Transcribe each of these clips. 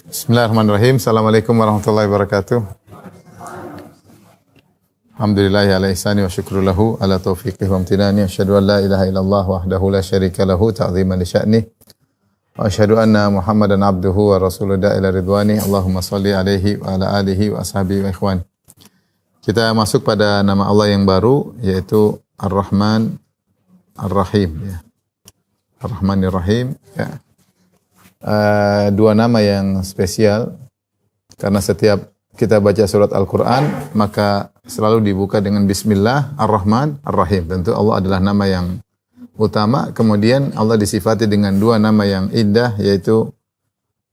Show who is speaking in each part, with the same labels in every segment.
Speaker 1: Bismillahirrahmanirrahim. Assalamualaikum warahmatullahi wabarakatuh. Alhamdulillahi ala ihsani wa syukru lahu ala taufiqih wa amtinani. Asyhadu an la ilaha illallah wahdahu la syarika lahu ta'ziman li sya'nih. Wa asyhadu anna Muhammadan abduhu wa rasuluhu ila ridwani. Allahumma salli alaihi wa ala alihi wa ashabihi wa ikhwan. Kita masuk pada nama Allah yang baru, yaitu Ar-Rahman Ar-Rahim, ya. Ar-Rahman Ar-Rahim, ya. Dua nama yang spesial karena setiap kita baca surat Al-Quran maka selalu dibuka dengan Bismillah Ar-Rahman Ar-Rahim. Tentu Allah adalah nama yang utama. Kemudian Allah disifati dengan dua nama yang indah, yaitu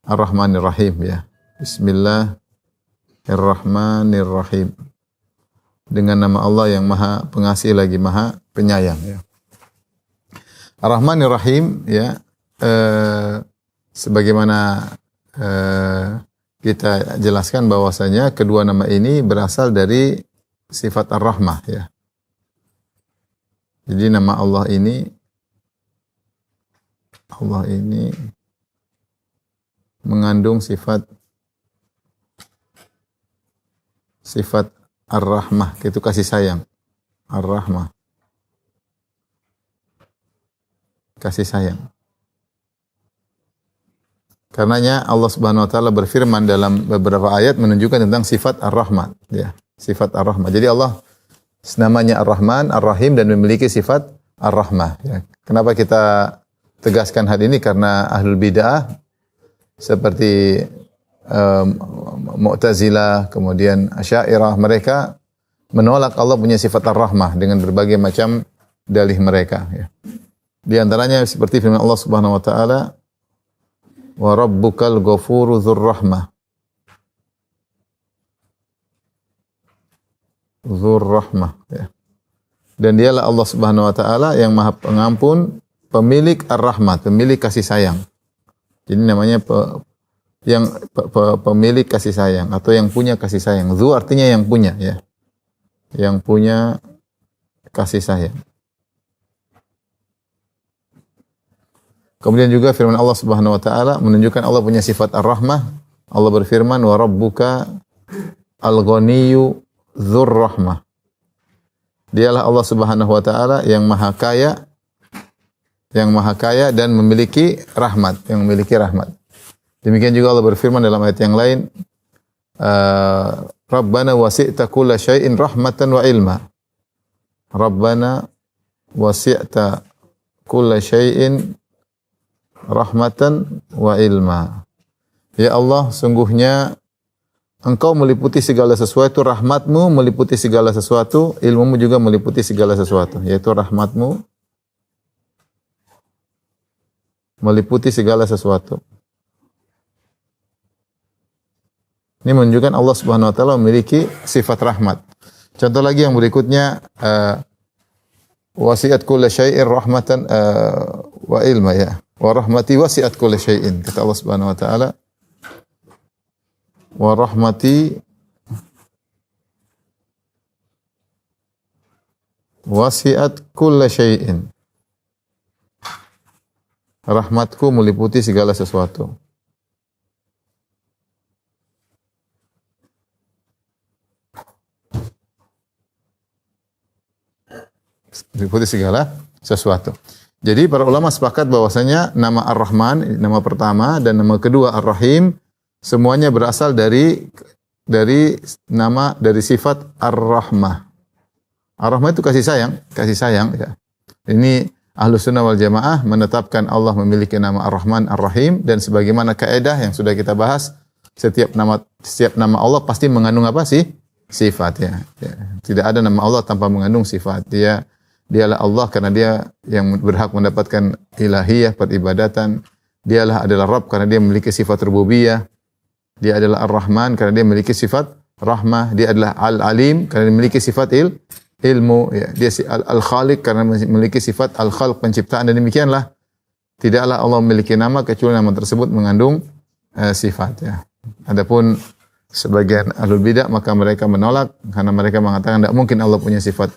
Speaker 1: Ar-Rahman Ar-Rahim, ya. Bismillahirrahmanirrahim. Dengan nama Allah yang maha pengasih lagi maha penyayang, ya. Ar-Rahman Ar-Rahim, ya. Sebagaimana kita jelaskan bahwasanya kedua nama ini berasal dari sifat Ar-Rahmah, ya. Jadi nama Allah ini mengandung sifat Ar-Rahmah, itu kasih sayang. Ar-Rahmah, kasih sayang. Karenanya Allah Subhanahu wa taala berfirman dalam beberapa ayat menunjukkan tentang sifat Ar-Rahman, ya, sifat Ar-Rahman. Jadi Allah namanya Ar-Rahman, Ar-Rahim dan memiliki sifat Ar-Rahmah, ya. Kenapa kita tegaskan hal ini? Karena ahlul bid'ah seperti Mu'tazilah, kemudian Asy'ariyah, mereka menolak Allah punya sifat Ar-Rahmah dengan berbagai macam dalih mereka, ya. Di antaranya seperti firman Allah Subhanahu wa taala, wa rabbukal ghafuru dzur rahmah. Dzur rahmah, ya. Dan dialah Allah Subhanahu wa taala yang Maha Pengampun, pemilik Ar-Rahmat, pemilik kasih sayang. Jadi namanya pemilik kasih sayang atau yang punya kasih sayang. Dzu artinya yang punya, ya. Yang punya kasih sayang. Kemudian juga firman Allah Subhanahu wa taala menunjukkan Allah punya sifat Ar-Rahmah. Allah berfirman, wa rabbuka al-ghaniyyu dzur rahmah. Dialah Allah Subhanahu wa taala yang maha kaya, dan memiliki rahmat, Demikian juga Allah berfirman dalam ayat yang lain, Rabbana wasi'ta kulla syai'in rahmatan wa ilma. Rabbana wasi'ta kulla syai'in rahmatan wa ilma. Ya Allah, sungguhnya Engkau meliputi segala sesuatu, rahmatmu meliputi segala sesuatu, ilmumu juga meliputi segala sesuatu, yaitu rahmatmu meliputi segala sesuatu. Ini menunjukkan Allah Subhanahu wa taala memiliki sifat rahmat. Contoh lagi yang berikutnya, wasi'at kulla syai'in rahmatan wa ilma, ya. Wa rahmati wasi'at kulla syai'in. Kata Allah Subhanahu wa taala, wa rahmati wasi'at kulla syai'in. Rahmatku meliputi segala sesuatu. Meliputi segala sesuatu. Jadi para ulama sepakat bahwasanya nama Ar-Rahman, nama pertama, dan nama kedua Ar-Rahim semuanya berasal dari sifat Ar-Rahmah. Ar-Rahmah itu kasih sayang, ya. Ini Ahlus Sunnah wal Jamaah menetapkan Allah memiliki nama Ar-Rahman Ar-Rahim, dan sebagaimana kaidah yang sudah kita bahas, setiap nama Allah pasti mengandung apa sih? Sifat, ya. Tidak ada nama Allah tanpa mengandung sifat. Dialah Allah karena dia yang berhak mendapatkan ilahiyah, peribadatan. Dialah adalah Rabb karena dia memiliki sifat rububiyah. Dia adalah Ar-Rahman karena dia memiliki sifat rahmah. Dia adalah Al-Alim karena dia memiliki sifat ilmu. Ya. Dia Al-Khaliq karena memiliki sifat Al-Khalq, penciptaan. Dan demikianlah, tidaklah Allah memiliki nama kecuali nama tersebut mengandung sifat, ya. Adapun sebagian ahlul bidah maka mereka menolak karena mereka mengatakan tidak mungkin Allah punya sifat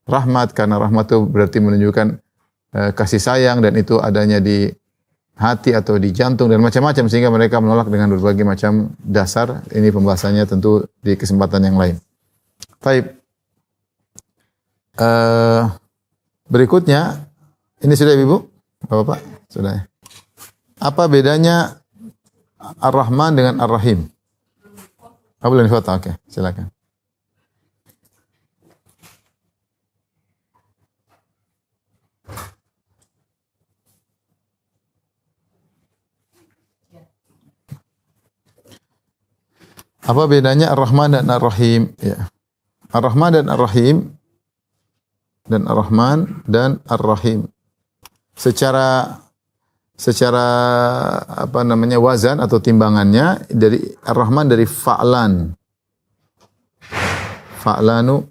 Speaker 1: rahmat, karena rahmat itu berarti menunjukkan kasih sayang, dan itu adanya di hati atau di jantung dan macam-macam sehingga mereka menolak dengan berbagai macam dasar. Ini pembahasannya tentu di kesempatan yang lain. Baik. Berikutnya, ini sudah Ibu? Bapak? Sudah ya. Apa bedanya Ar-Rahman dengan Ar-Rahim? Boleh foto, oke, silakan. Apa bedanya Ar-Rahman dan Ar-Rahim? Ya. Ar-Rahman dan Ar-Rahim dan Ar-Rahman dan Ar-Rahim. Secara apa namanya wazan atau timbangannya dari Ar-Rahman dari fa'lan. Fa'lanu.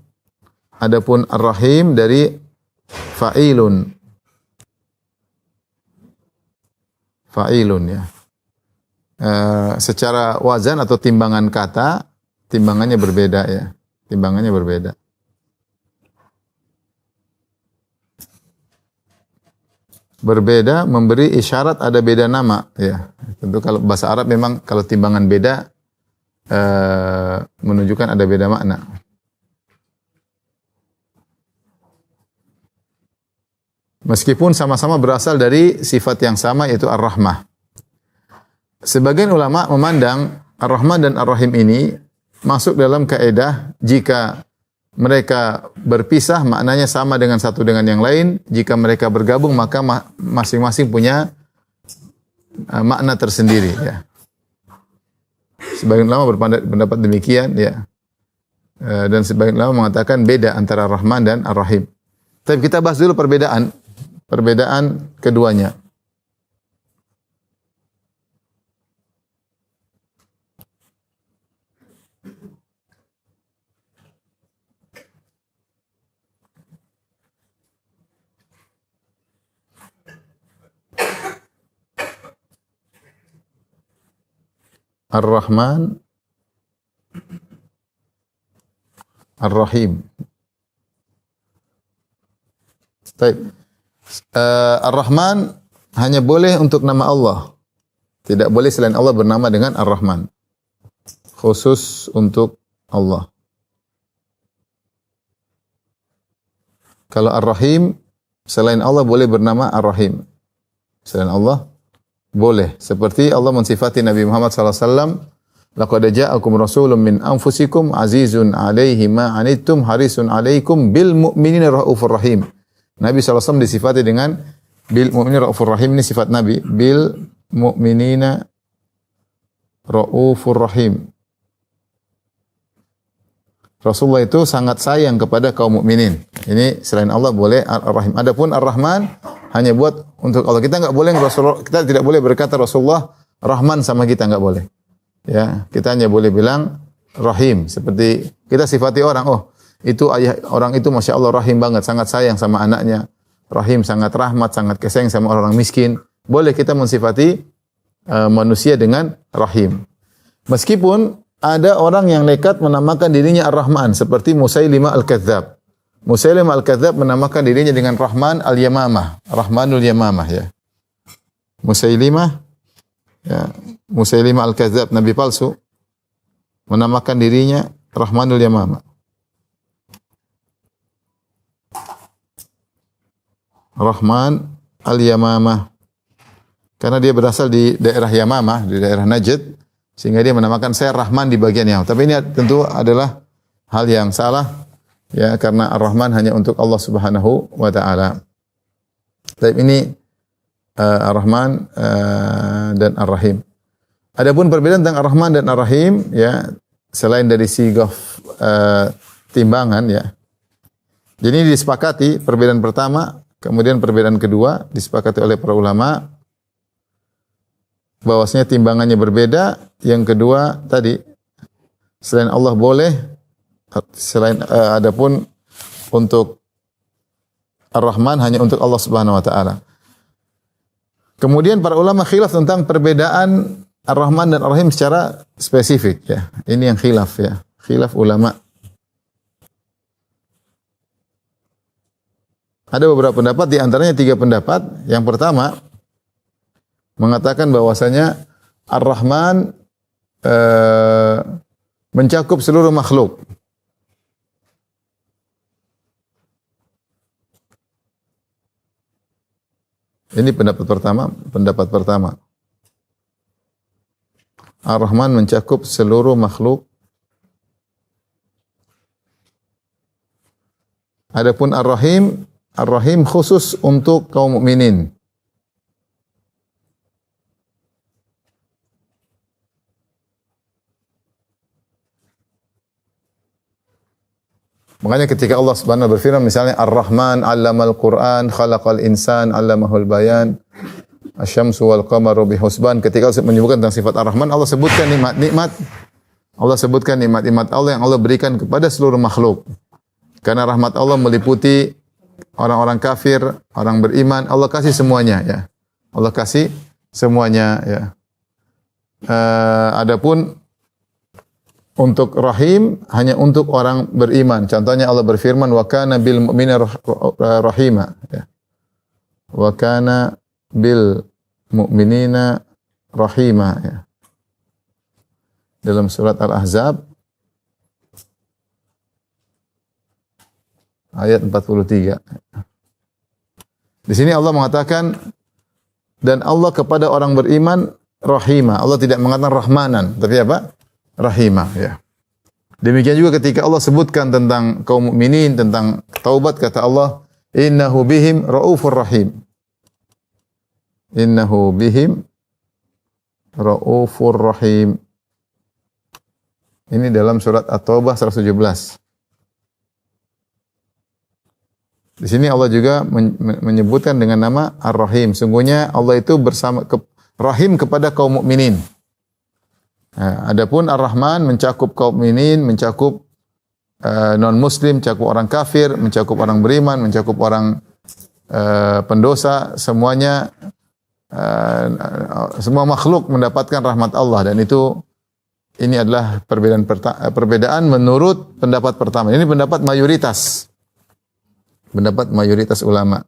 Speaker 1: Adapun Ar-Rahim dari fa'ilun. Fa'ilun ya. Secara wazan atau timbangan kata, timbangannya berbeda ya. Timbangannya berbeda. Berbeda memberi isyarat ada beda nama ya. Tentu kalau bahasa Arab memang kalau timbangan beda menunjukkan ada beda makna. Meskipun sama-sama berasal dari sifat yang sama yaitu Ar-Rahmah. Sebagian ulama memandang Ar-Rahman dan Ar-Rahim ini masuk dalam kaidah jika mereka berpisah maknanya sama dengan satu dengan yang lain, jika mereka bergabung maka masing-masing punya makna tersendiri ya. Sebagian ulama berpendapat demikian ya. Dan sebagian ulama mengatakan beda antara Ar-Rahman dan Ar-Rahim. Tapi kita bahas dulu perbedaan keduanya. Ar-Rahman, Ar-Rahim. Baik. Ar-Rahman hanya boleh untuk nama Allah. Tidak boleh selain Allah bernama dengan Ar-Rahman. Khusus untuk Allah. Kalau Ar-Rahim, selain Allah boleh bernama Ar-Rahim. Selain Allah boleh. Seperti Allah mensifati Nabi Muhammad SAW, laqad ja'akum rasulun min anfusikum azizun 'alaihi ma 'anittum harisun 'alaikum bil mu'minina raufur rahim. Nabi SAW disifati dengan bil mu'minina raufur rahim, ini sifat Nabi, bil mu'minina raufur rahim. Rasulullah itu sangat sayang kepada kaum mukminin. Ini selain Allah boleh Ar-Rahim. Adapun Ar-Rahman hanya buat untuk Allah. Kita enggak boleh kita tidak boleh berkata Rasulullah Rahman sama kita, enggak boleh. Ya, kita hanya boleh bilang Rahim. Seperti kita sifati orang, oh, itu ayah orang itu Masya Allah Rahim banget, sangat sayang sama anaknya. Rahim, sangat rahmat, sangat kesayang sama orang miskin. Boleh kita mensifati manusia dengan Rahim. Meskipun ada orang yang nekat menamakan dirinya Ar-Rahman seperti Musailimah Al-Kadzdzab. Musailimah Al-Kadzdzab menamakan dirinya dengan Rahman Al-Yamamah, Rahmanul Yamamah ya. Musailimah Al-Kadzdzab, nabi palsu, menamakan dirinya Rahmanul Yamamah. Rahman Al-Yamamah. Karena dia berasal di daerah Yamamah, di daerah Najd, sehingga dia menamakan saya Rahman di bagian yang. Tapi ini tentu adalah hal yang salah ya, karena Ar-Rahman hanya untuk Allah Subhanahu wa taala. Tapi ini Ar-Rahman dan Ar-Rahim. Adapun perbedaan tentang Ar-Rahman dan Ar-Rahim ya, selain dari sigah timbangan ya. Jadi ini disepakati perbedaan pertama, kemudian perbedaan kedua disepakati oleh para ulama bahwasanya timbangannya berbeda. Yang kedua tadi selain Allah boleh, selain adapun untuk Ar-Rahman hanya untuk Allah Subhanahu wa taala. Kemudian para ulama khilaf tentang perbedaan Ar-Rahman dan Ar-Rahim secara spesifik ya. Ini yang khilaf ya. Khilaf ulama. Ada beberapa pendapat, di antaranya 3 pendapat. Yang pertama, mengatakan bahwasanya Ar-Rahman mencakup seluruh makhluk. Ini pendapat pertama. Pendapat pertama. Ar-Rahman mencakup seluruh makhluk. Adapun Ar-Rahim, Ar-Rahim khusus untuk kaum mukminin. Makanya ketika Allah Subhanahu berfirman misalnya Ar-Rahman 'allamal Qur'an, khalaqal insan, 'allamahul bayan, asy-syamsu wal qamaru bihusban. Ketika Allah menyebutkan tentang sifat Ar-Rahman, Allah sebutkan nikmat-nikmat. Allah sebutkan nikmat-nikmat Allah yang Allah berikan kepada seluruh makhluk. Karena rahmat Allah meliputi orang-orang kafir, orang beriman, Allah kasih semuanya ya. Allah kasih semuanya ya. Adapun untuk rahim hanya untuk orang beriman. Contohnya Allah berfirman wa kana bil mu'minina rahima ya. Wa kana bil mu'minina rahima ya. Dalam surat Al-Ahzab ayat 43. Di sini Allah mengatakan dan Allah kepada orang beriman rahima. Allah tidak mengatakan rahmanan, tapi apa? Rahimah ya. Demikian juga ketika Allah sebutkan tentang kaum mukminin, tentang taubat, kata Allah, innahu bihim raufur rahim. Innahu bihim raufur rahim. Ini dalam surat At-Taubah 117. Di sini Allah juga menyebutkan dengan nama Ar-Rahim. Sungguhnya Allah itu rahim kepada kaum mukminin. Adapun Ar-Rahman mencakup kaum mukminin, mencakup non-muslim, mencakup orang kafir, mencakup orang beriman, mencakup orang pendosa, semuanya semua makhluk mendapatkan rahmat Allah dan ini adalah perbedaan menurut pendapat pertama. Ini pendapat mayoritas. Pendapat mayoritas ulama.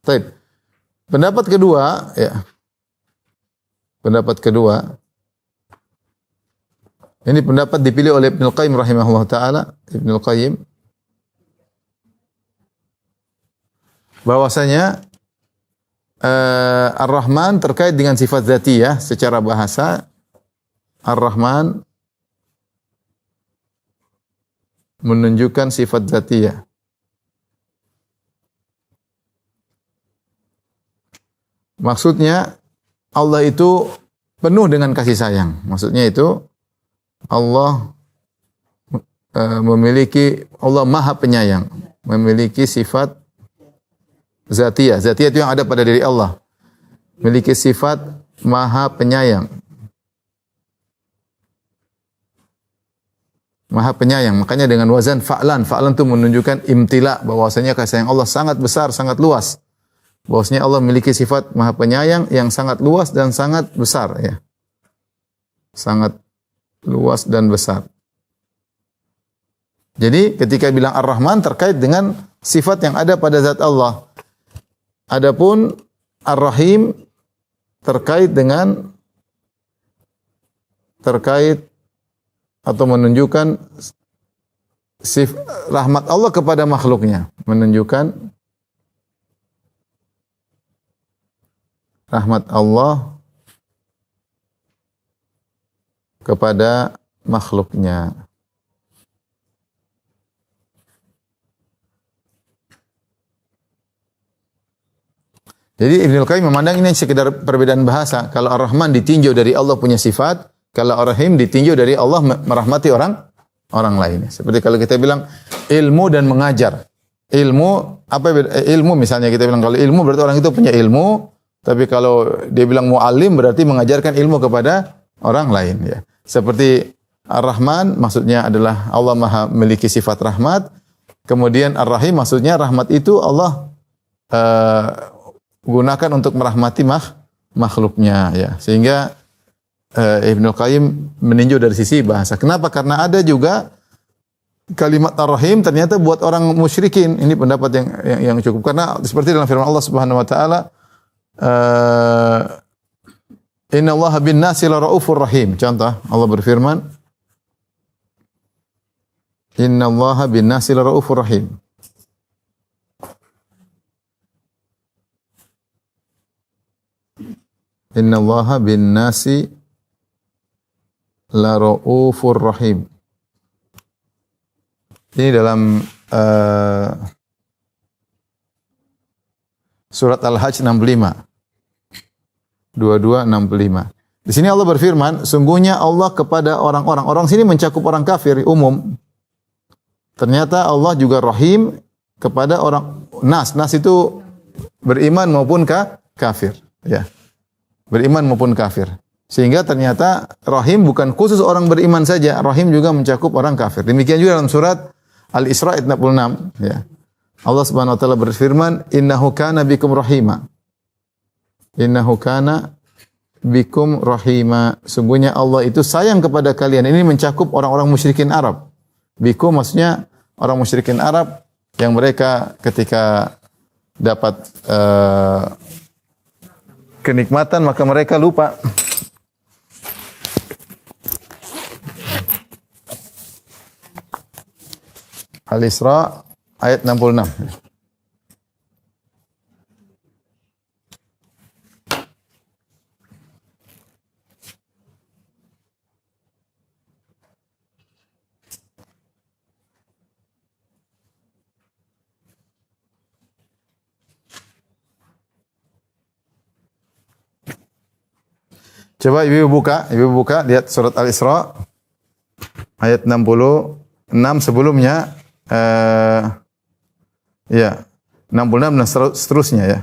Speaker 1: Baik. Pendapat kedua ya. Pendapat kedua, ini pendapat dipilih oleh Ibnul Qayyim rahimahullah ta'ala, Ibnul Qayyim, bahwasanya Ar-Rahman terkait dengan sifat zatiyah secara bahasa. Ar-Rahman menunjukkan sifat zatiyah. Maksudnya Allah itu penuh dengan kasih sayang. Maksudnya itu Allah Allah Maha Penyayang, memiliki sifat zatiyah. Zatiyah itu yang ada pada diri Allah. Memiliki sifat Maha Penyayang. Maha Penyayang. Makanya dengan wazan fa'lan. Fa'lan itu menunjukkan imtila, bahwasanya kasih sayang Allah sangat besar, sangat luas. Bahwasanya Allah memiliki sifat Maha Penyayang yang sangat luas dan sangat besar ya. Sangat luas dan besar. Jadi ketika bilang Ar-Rahman terkait dengan sifat yang ada pada zat Allah. Adapun Ar-Rahim terkait atau menunjukkan rahmat Allah kepada makhluknya, menunjukkan rahmat Allah kepada makhluknya. Jadi Ibnul Qayyim memandang ini sekedar perbedaan bahasa. Kalau Ar-Rahman ditinjau dari Allah punya sifat, kalau Ar-Rahim ditinjau dari Allah merahmati orang lain. Seperti kalau kita bilang ilmu dan mengajar. Ilmu misalnya kita bilang kalau ilmu berarti orang itu punya ilmu. Tapi kalau dia bilang mu'allim berarti mengajarkan ilmu kepada orang lain ya. Seperti Ar-Rahman maksudnya adalah Allah Maha memiliki sifat rahmat. Kemudian Ar-Rahim maksudnya rahmat itu Allah gunakan untuk merahmati makhluknya ya. Sehingga Ibnu Qayyim meninjau dari sisi bahasa. Kenapa? Karena ada juga kalimat Ar-Rahim ternyata buat orang musyrikin. Ini pendapat yang cukup karena seperti dalam firman Allah Subhanahu wa taala Innallaha bin nasi la raufur rahim. Contoh, Allah berfirman, Innallaha bin nasi la raufur rahim. Innallaha bin nasi la raufur rahim. Ini dalam surat Al-Hajj 65. 2265. Di sini Allah berfirman, sungguhnya Allah kepada orang-orang. Orang sini mencakup orang kafir umum. Ternyata Allah juga rahim kepada orang nas. Nas itu beriman maupun kafir, ya. Beriman maupun kafir. Sehingga ternyata rahim bukan khusus orang beriman saja, rahim juga mencakup orang kafir. Demikian juga dalam surat Al-Isra ayat 66, ya. Allah Subhanahu wa taala berfirman, "Innahu kana bikum rahima." Innahu kana bikum rahima. Sungguhnya Allah itu sayang kepada kalian. Ini mencakup orang-orang musyrikin Arab. Bikum maksudnya orang musyrikin Arab yang mereka ketika dapat kenikmatan maka mereka lupa. Al-Isra ayat 66. Coba ibu buka, lihat surat Al-Isra ayat 66 sebelumnya, ya 66 dan seterusnya, ya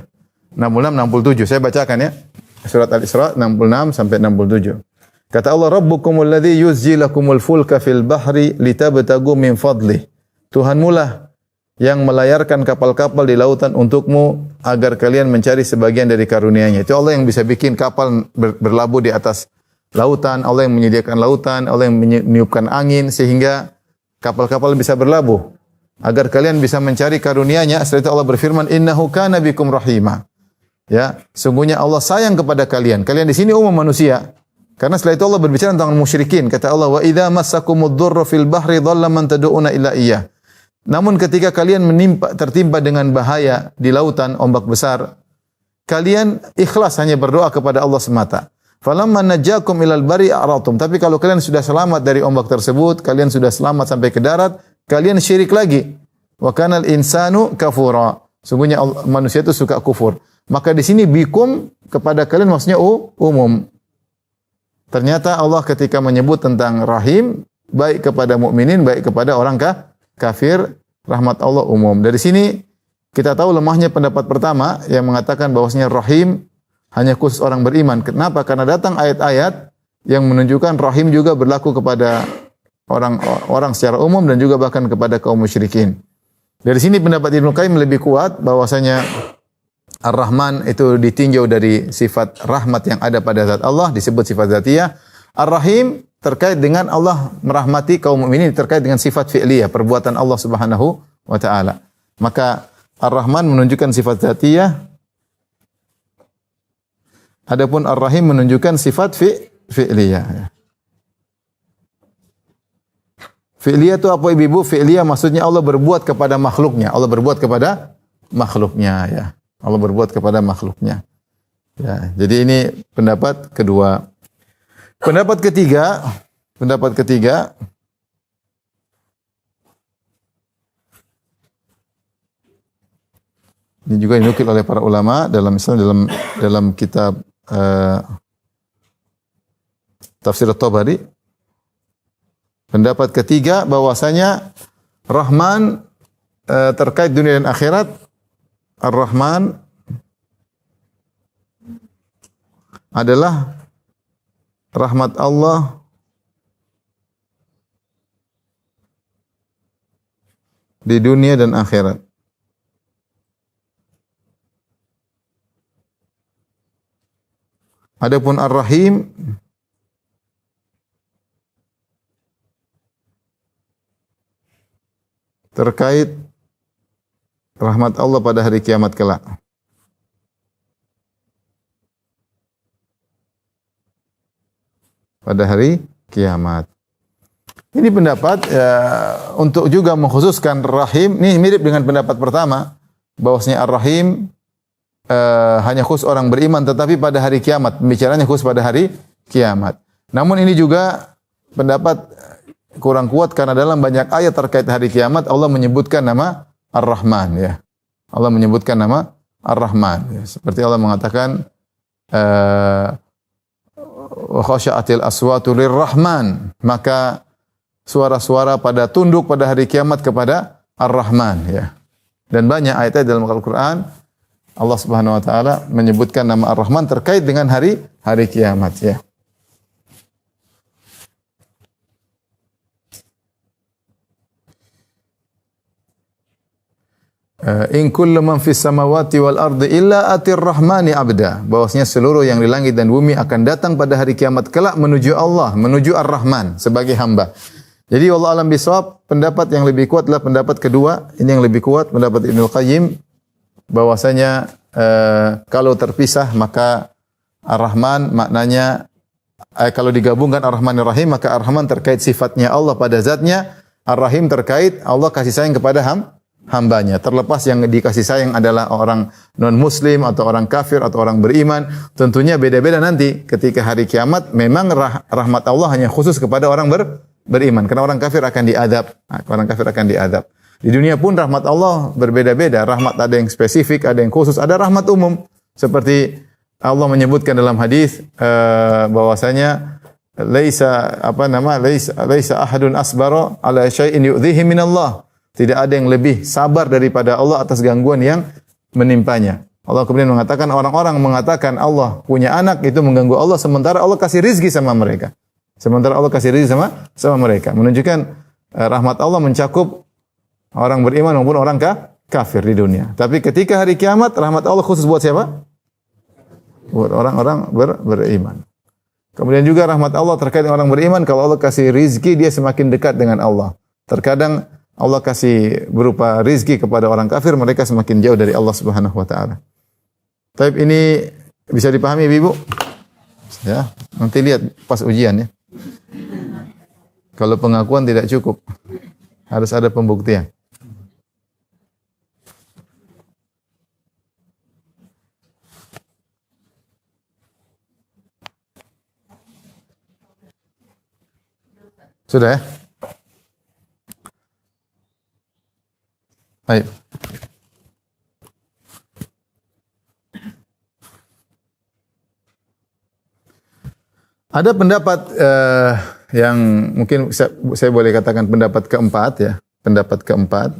Speaker 1: 66 67. Saya bacakan ya. Surat Al-Isra 66 sampai 67. Kata Allah, Rabbukumul ladzi yuzji lakumul fulka fil bahri litabtagu min fadlih. Tuhanmu lah yang melayarkan kapal-kapal di lautan untukmu agar kalian mencari sebagian dari karunia-Nya. Itu Allah yang bisa bikin kapal berlabuh di atas lautan, Allah yang menyediakan lautan, Allah yang meniupkan angin sehingga kapal-kapal bisa berlabuh agar kalian bisa mencari karunia-Nya. Setelah itu Allah berfirman, Innahu kana bikum rahima. Ya, sungguhnya Allah sayang kepada kalian. Kalian di sini umum manusia. Karena setelah itu Allah berbicara tentang musyrikin. Kata Allah, wa idza massakumud dhurru fil bahri dhalla man tad'una illa iyyah. Namun ketika kalian tertimpa dengan bahaya di lautan, ombak besar, kalian ikhlas hanya berdoa kepada Allah semata. Falamma najjakum ilal bari a'ratum. Tapi kalau kalian sudah selamat dari ombak tersebut, kalian sudah selamat sampai ke darat, kalian syirik lagi. Wa kanal insanu kafura. Sungguhnya manusia itu suka kufur. Maka di sini bikum kepada kalian maksudnya umum. Ternyata Allah ketika menyebut tentang rahim, baik kepada mukminin, baik kepada orang kafir, rahmat Allah umum. Dari sini kita tahu lemahnya pendapat pertama yang mengatakan bahwasanya rahim hanya khusus orang beriman. Kenapa? Karena datang ayat-ayat yang menunjukkan rahim juga berlaku kepada orang secara umum dan juga bahkan kepada kaum musyrikin. Dari sini pendapat Ibnu Qayyim lebih kuat bahwasanya Ar-Rahman itu ditinjau dari sifat rahmat yang ada pada zat Allah, disebut sifat zatiyah. Ar-Rahim terkait dengan Allah merahmati kaum mukminin, terkait dengan sifat fi'liyah, perbuatan Allah Subhanahu wa taala. Maka Ar-Rahman menunjukkan sifat zatiyah, adapun Ar-Rahim menunjukkan sifat fi'liyah. Fi'liyah itu apa ibu? Fi'liyah maksudnya Allah berbuat kepada makhluknya. Allah berbuat kepada makhluknya, ya. Allah berbuat kepada makhluknya. Ya, jadi ini pendapat kedua. Pendapat ketiga ini juga dinukil oleh para ulama dalam kitab Tafsir At-Tabari. Pendapat ketiga bahwasanya Rahman terkait dunia dan akhirat. Ar-Rahman adalah rahmat Allah di dunia dan akhirat. Adapun Ar-Rahim terkait rahmat Allah pada hari kiamat kelak. pada hari kiamat. Ini pendapat untuk juga mengkhususkan rahim. Ini mirip dengan pendapat pertama, bahwasanya ar-rahim hanya khusus orang beriman, tetapi pada hari kiamat. Pembicaranya khusus pada hari kiamat. Namun ini juga pendapat kurang kuat karena dalam banyak ayat terkait hari kiamat Allah menyebutkan nama Ar-Rahman, ya. Allah menyebutkan nama Ar-Rahman, ya. Seperti Allah mengatakan wa khasya'atil aswatu lirrahman, maka suara-suara pada tunduk pada hari kiamat kepada Ar-Rahman, ya. Dan banyak ayat dalam Al-Qur'an Allah Subhanahu wa taala menyebutkan nama Ar-Rahman terkait dengan hari kiamat, ya. In kullu man fis samawati wal ardi illa atir rahmani abda. Bahwasanya seluruh yang di langit dan bumi akan datang pada hari kiamat kelak menuju Allah, menuju Ar-Rahman sebagai hamba. Jadi wallahu alam bisawab, pendapat yang lebih kuat adalah pendapat kedua. Ini yang lebih kuat, pendapat Ibnu Qayyim, bahwasanya kalau terpisah maka Ar-Rahman maknanya kalau digabungkan Ar-Rahman Ar-Rahim, maka Ar-Rahman terkait sifatnya Allah pada zatnya, Ar-Rahim terkait Allah kasih sayang kepada hambanya. Terlepas yang dikasih sayang adalah orang non-muslim atau orang kafir atau orang beriman, tentunya beda-beda nanti ketika hari kiamat. Memang rahmat Allah hanya khusus kepada orang beriman, karena orang kafir akan diadab. Orang kafir akan diadab. Di dunia pun rahmat Allah berbeda-beda. Rahmat ada yang spesifik, ada yang khusus, ada rahmat umum. Seperti Allah menyebutkan dalam hadis bahwasanya laisa ahadun asbara ala syai'in yu'dhihi min Allah. Tidak ada yang lebih sabar daripada Allah atas gangguan yang menimpanya. Allah kemudian mengatakan, orang-orang mengatakan Allah punya anak, itu mengganggu Allah, sementara Allah kasih rizki sama mereka. Sementara Allah kasih rizki sama mereka. Menunjukkan rahmat Allah mencakup orang beriman maupun orang kafir di dunia. Tapi ketika hari kiamat, rahmat Allah khusus buat siapa? Buat orang-orang beriman. Kemudian juga rahmat Allah terkait dengan orang beriman, kalau Allah kasih rizki, dia semakin dekat dengan Allah. Terkadang Allah kasih berupa rizki kepada orang kafir, mereka semakin jauh dari Allah Subhanahu wa taala. Tapi ini bisa dipahami Ibu? Ya, nanti lihat pas ujian, ya. Kalau pengakuan tidak cukup, harus ada pembuktian. Sudah, ya? Baik. Ada pendapat yang mungkin saya boleh katakan pendapat keempat, ya. Pendapat keempat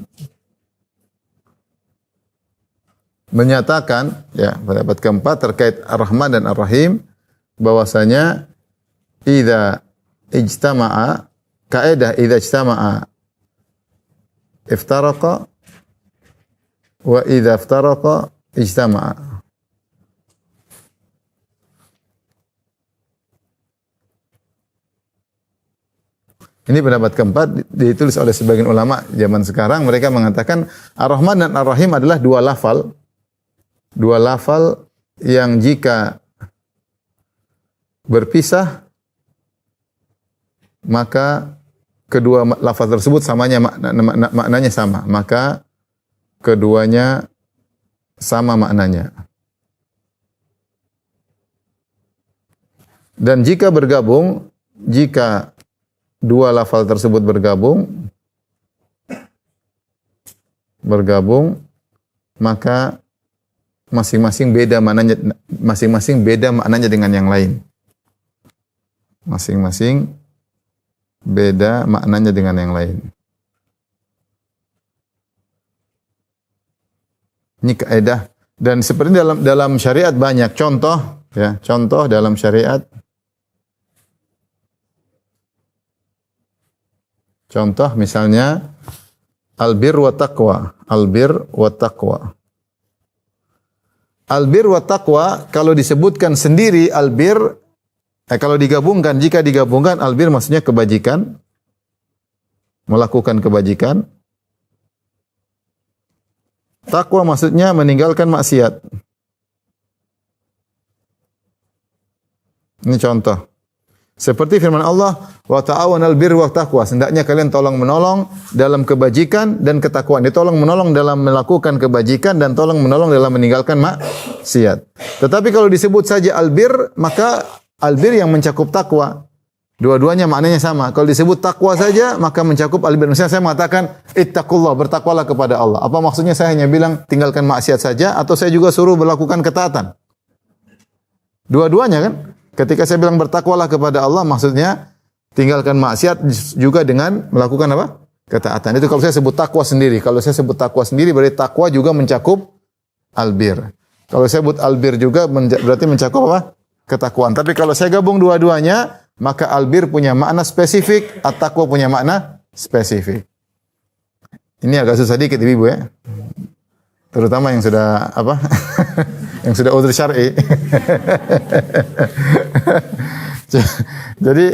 Speaker 1: menyatakan, ya, pendapat keempat terkait Ar-Rahman dan Ar-Rahim, bahwasanya idza ijtama'a, kaidah idza ijtama'a iftaraqa wa idza iftaraqa ijtama'a. Ini pendapat keempat ditulis oleh sebagian ulama zaman sekarang. Mereka mengatakan Ar-Rahman dan Ar-Rahim adalah dua lafal. Dua lafal yang jika berpisah maka kedua lafaz tersebut maknanya sama. Maka keduanya sama maknanya. Dan jika bergabung, jika dua lafal tersebut bergabung, maka masing-masing beda maknanya dengan yang lain. Masing-masing beda maknanya dengan yang lain. Ini kaidah, dan seperti dalam syariat banyak contoh, ya, contoh dalam syariat. Contoh misalnya albir wa taqwa, albir wa taqwa. Albir wa taqwa kalau disebutkan sendiri albir, kalau digabungkan, jika digabungkan albir maksudnya kebajikan, melakukan kebajikan. Takwa maksudnya meninggalkan maksiat. Ini contoh. Seperti firman Allah, wa ta'awanal birri wat taqwa. Hendaknya kalian tolong menolong dalam kebajikan dan ketakwaan. Ditolong menolong dalam melakukan kebajikan dan tolong menolong dalam meninggalkan maksiat. Tetapi kalau disebut saja albir, maka albir yang mencakup takwa. Dua-duanya maknanya sama. Kalau disebut takwa saja, maka mencakup albir. Misalnya saya mengatakan, ittaqullah, bertakwalah kepada Allah. Apa maksudnya saya hanya bilang tinggalkan maksiat saja, atau saya juga suruh melakukan ketaatan? Dua-duanya kan? Ketika saya bilang bertakwalah kepada Allah, maksudnya tinggalkan maksiat juga dengan melakukan apa? Ketaatan. Itu kalau saya sebut takwa sendiri. Kalau saya sebut takwa sendiri, berarti takwa juga mencakup albir. Kalau saya sebut albir juga berarti mencakup apa? Ketakwaan. Tapi kalau saya gabung dua-duanya, maka albir punya makna spesifik, at-taqwa punya makna spesifik. Ini agak susah dikit Ibu ya. Terutama yang sudah apa? Yang sudah udhur syar'i. Jadi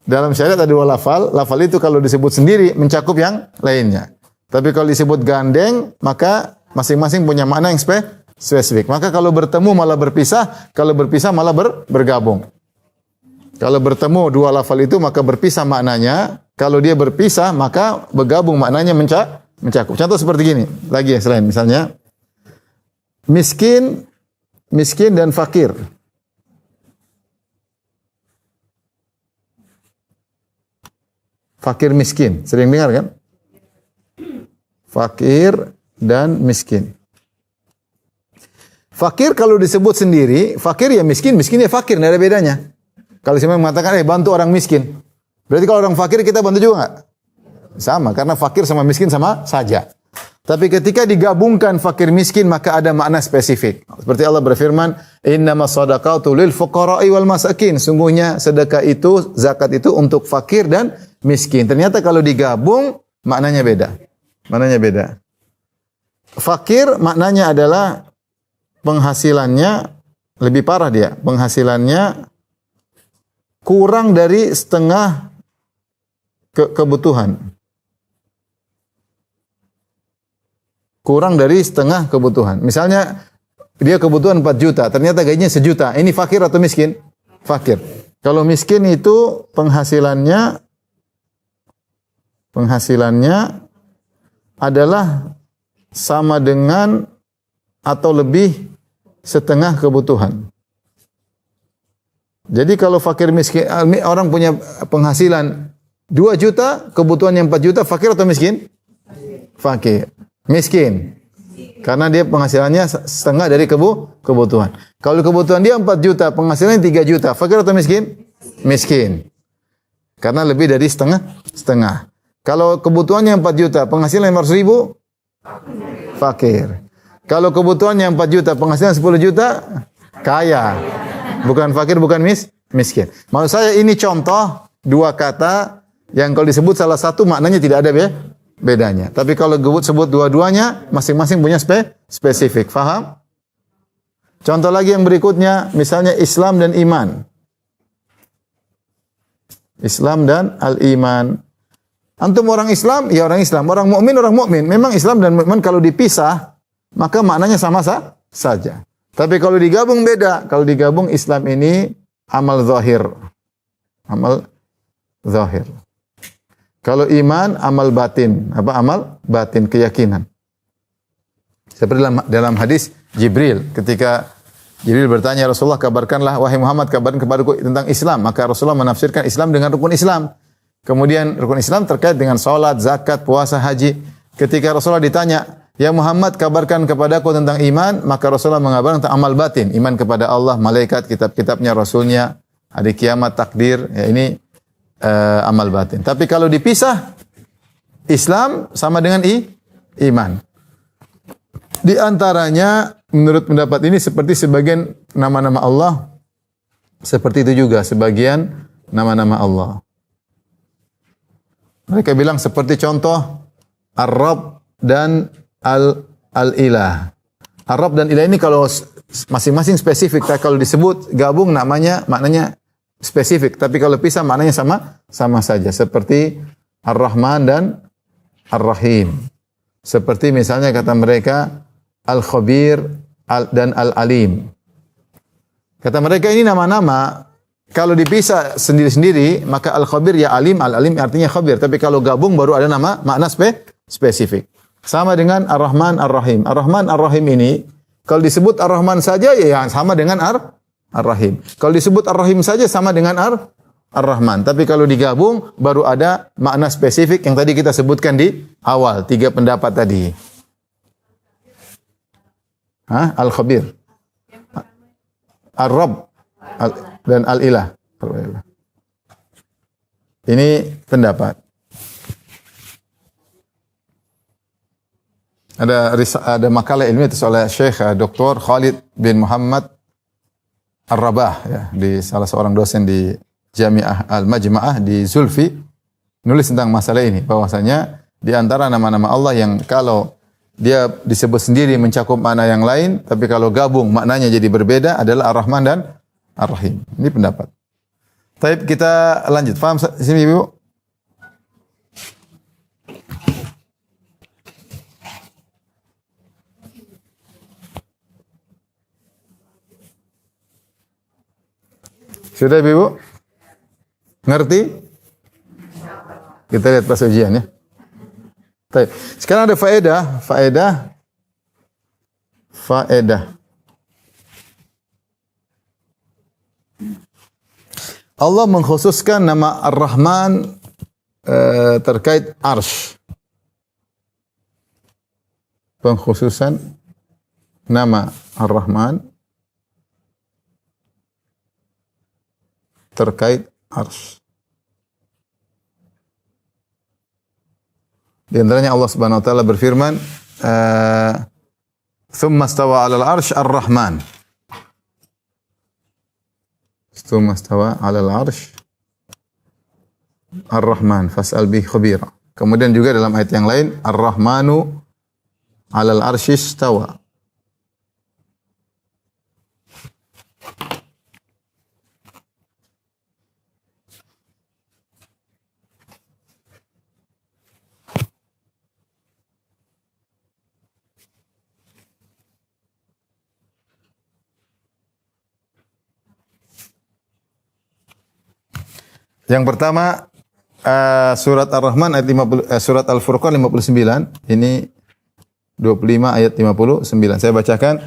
Speaker 1: dalam syariat ada dua lafal. Lafal itu kalau disebut sendiri mencakup yang lainnya. Tapi kalau disebut gandeng, maka masing-masing punya makna yang spesifik. Maka kalau bertemu malah berpisah, kalau berpisah malah bergabung. Kalau bertemu dua lafal itu maka berpisah maknanya. Kalau dia berpisah maka bergabung maknanya mencakup. Contoh seperti gini. Lagi yang selain misalnya miskin dan fakir. Fakir miskin. Sering dengar kan? Fakir dan miskin. Fakir kalau disebut sendiri, fakir ya miskin ya fakir, tidak ada bedanya. Kalau saya mengatakan, bantu orang miskin. Berarti kalau orang fakir kita bantu juga enggak? Sama, karena fakir sama miskin sama saja. Tapi ketika digabungkan fakir miskin, maka ada makna spesifik. Seperti Allah berfirman, innamas shadaqatu lil fuqara'i wal masakin. Sungguhnya sedekah itu, zakat itu untuk fakir dan miskin. Ternyata kalau digabung, maknanya beda. Maknanya beda. Fakir maknanya adalah penghasilannya lebih parah dia. Penghasilannya kurang dari setengah kebutuhan. Kurang dari setengah kebutuhan. Misalnya dia kebutuhan 4 juta, ternyata gajinya 1 juta. Ini fakir atau miskin? Fakir. Kalau miskin itu penghasilannya adalah sama dengan atau lebih setengah kebutuhan. Jadi kalau fakir miskin, orang punya penghasilan 2 juta, kebutuhannya 4 juta, fakir atau miskin? Fakir. Miskin. Karena dia penghasilannya setengah dari kebutuhan. Kalau kebutuhan dia 4 juta, penghasilannya 3 juta, fakir atau miskin? Miskin. Karena lebih dari setengah. Kalau kebutuhannya 4 juta, penghasilan 500 ribu? Fakir. Kalau kebutuhannya 4 juta, penghasilan 10 juta? Kaya. Bukan fakir, bukan miskin. Maksud saya ini contoh dua kata yang kalau disebut salah satu maknanya tidak ada bedanya. Tapi kalau sebut dua-duanya, masing-masing punya spesifik. Faham? Contoh lagi yang berikutnya, misalnya Islam dan iman. Islam dan al-iman. Antum orang Islam, ya orang Islam. Orang mukmin. Memang Islam dan iman kalau dipisah, maka maknanya sama saja. Tapi kalau digabung beda. Kalau digabung Islam ini amal zahir. Amal zahir. Kalau iman amal batin. Apa amal? Batin, keyakinan. Seperti dalam hadis Jibril. Ketika Jibril bertanya, Rasulullah kabarkanlah, wahai Muhammad kabarkan kepadaku tentang Islam. Maka Rasulullah menafsirkan Islam dengan rukun Islam. Kemudian rukun Islam terkait dengan salat, zakat, puasa, haji. Ketika Rasulullah ditanya, ya Muhammad kabarkan kepadaku tentang iman, maka Rasulullah mengabarkan tentang amal batin, iman kepada Allah, malaikat, kitab-kitabnya, rasulnya, hari kiamat, takdir, ya ini amal batin. Tapi kalau dipisah, Islam sama dengan iman. Di antaranya menurut pendapat ini seperti sebagian nama-nama Allah, seperti itu juga sebagian nama-nama Allah. Mereka bilang seperti contoh Ar-Rabb dan Al-Ilah. Ar-Rabb dan Ilah ini kalau masing-masing spesifik, kalau disebut gabung maknanya spesifik, tapi kalau pisah maknanya sama saja. Seperti Ar-Rahman dan Ar-Rahim. Seperti misalnya kata mereka Al-Khabir dan Al-Alim. Kata mereka ini nama-nama kalau dipisah sendiri-sendiri, maka al-khabir ya alim, al-alim artinya khabir. Tapi kalau gabung baru ada nama makna spesifik. Sama dengan Ar-Rahman Ar-Rahim. Ar-Rahman Ar-Rahim ini kalau disebut Ar-Rahman saja ya sama dengan Ar-Rahim. Kalau disebut Ar-Rahim saja sama dengan Ar-Rahman. Tapi kalau digabung baru ada makna spesifik yang tadi kita sebutkan di awal, 3 pendapat tadi. Al-Khabir, Ar-Rabb dan Al-Ilah. Ini pendapat. Ada makalah ilmiah itu oleh Syekh Dr. Khalid bin Muhammad Ar-Rabah ya, di salah seorang dosen di Jami'ah Al-Majma'ah di Zulfi, nulis tentang masalah ini bahwasanya di antara nama-nama Allah yang kalau dia disebut sendiri mencakup makna yang lain, tapi kalau gabung maknanya jadi berbeda adalah Ar-Rahman dan Ar-Rahim. Ini pendapat. Baik, kita lanjut. Paham sini Ibu? Sudah Ibu? Ngerti? Kita lihat pas ujian ya. Baik. Sekarang ada faedah. Allah mengkhususkan nama Ar-Rahman terkait arsy. Pengkhususan nama Ar-Rahman terkait arsy. Di antaranya Allah Subhanahu wa taala berfirman, "Tsumma stawa 'alal arsy Ar-Rahman." Tsumma stawa 'alal arsy Ar-Rahman fas'al bihi khabira. Kemudian juga dalam ayat yang lain, Ar-Rahmanu 'alal arsy istawa. Yang pertama surat Ar-Rahman ayat 50, surat Al-Furqan 59, ini 25 ayat 59. Saya bacakan.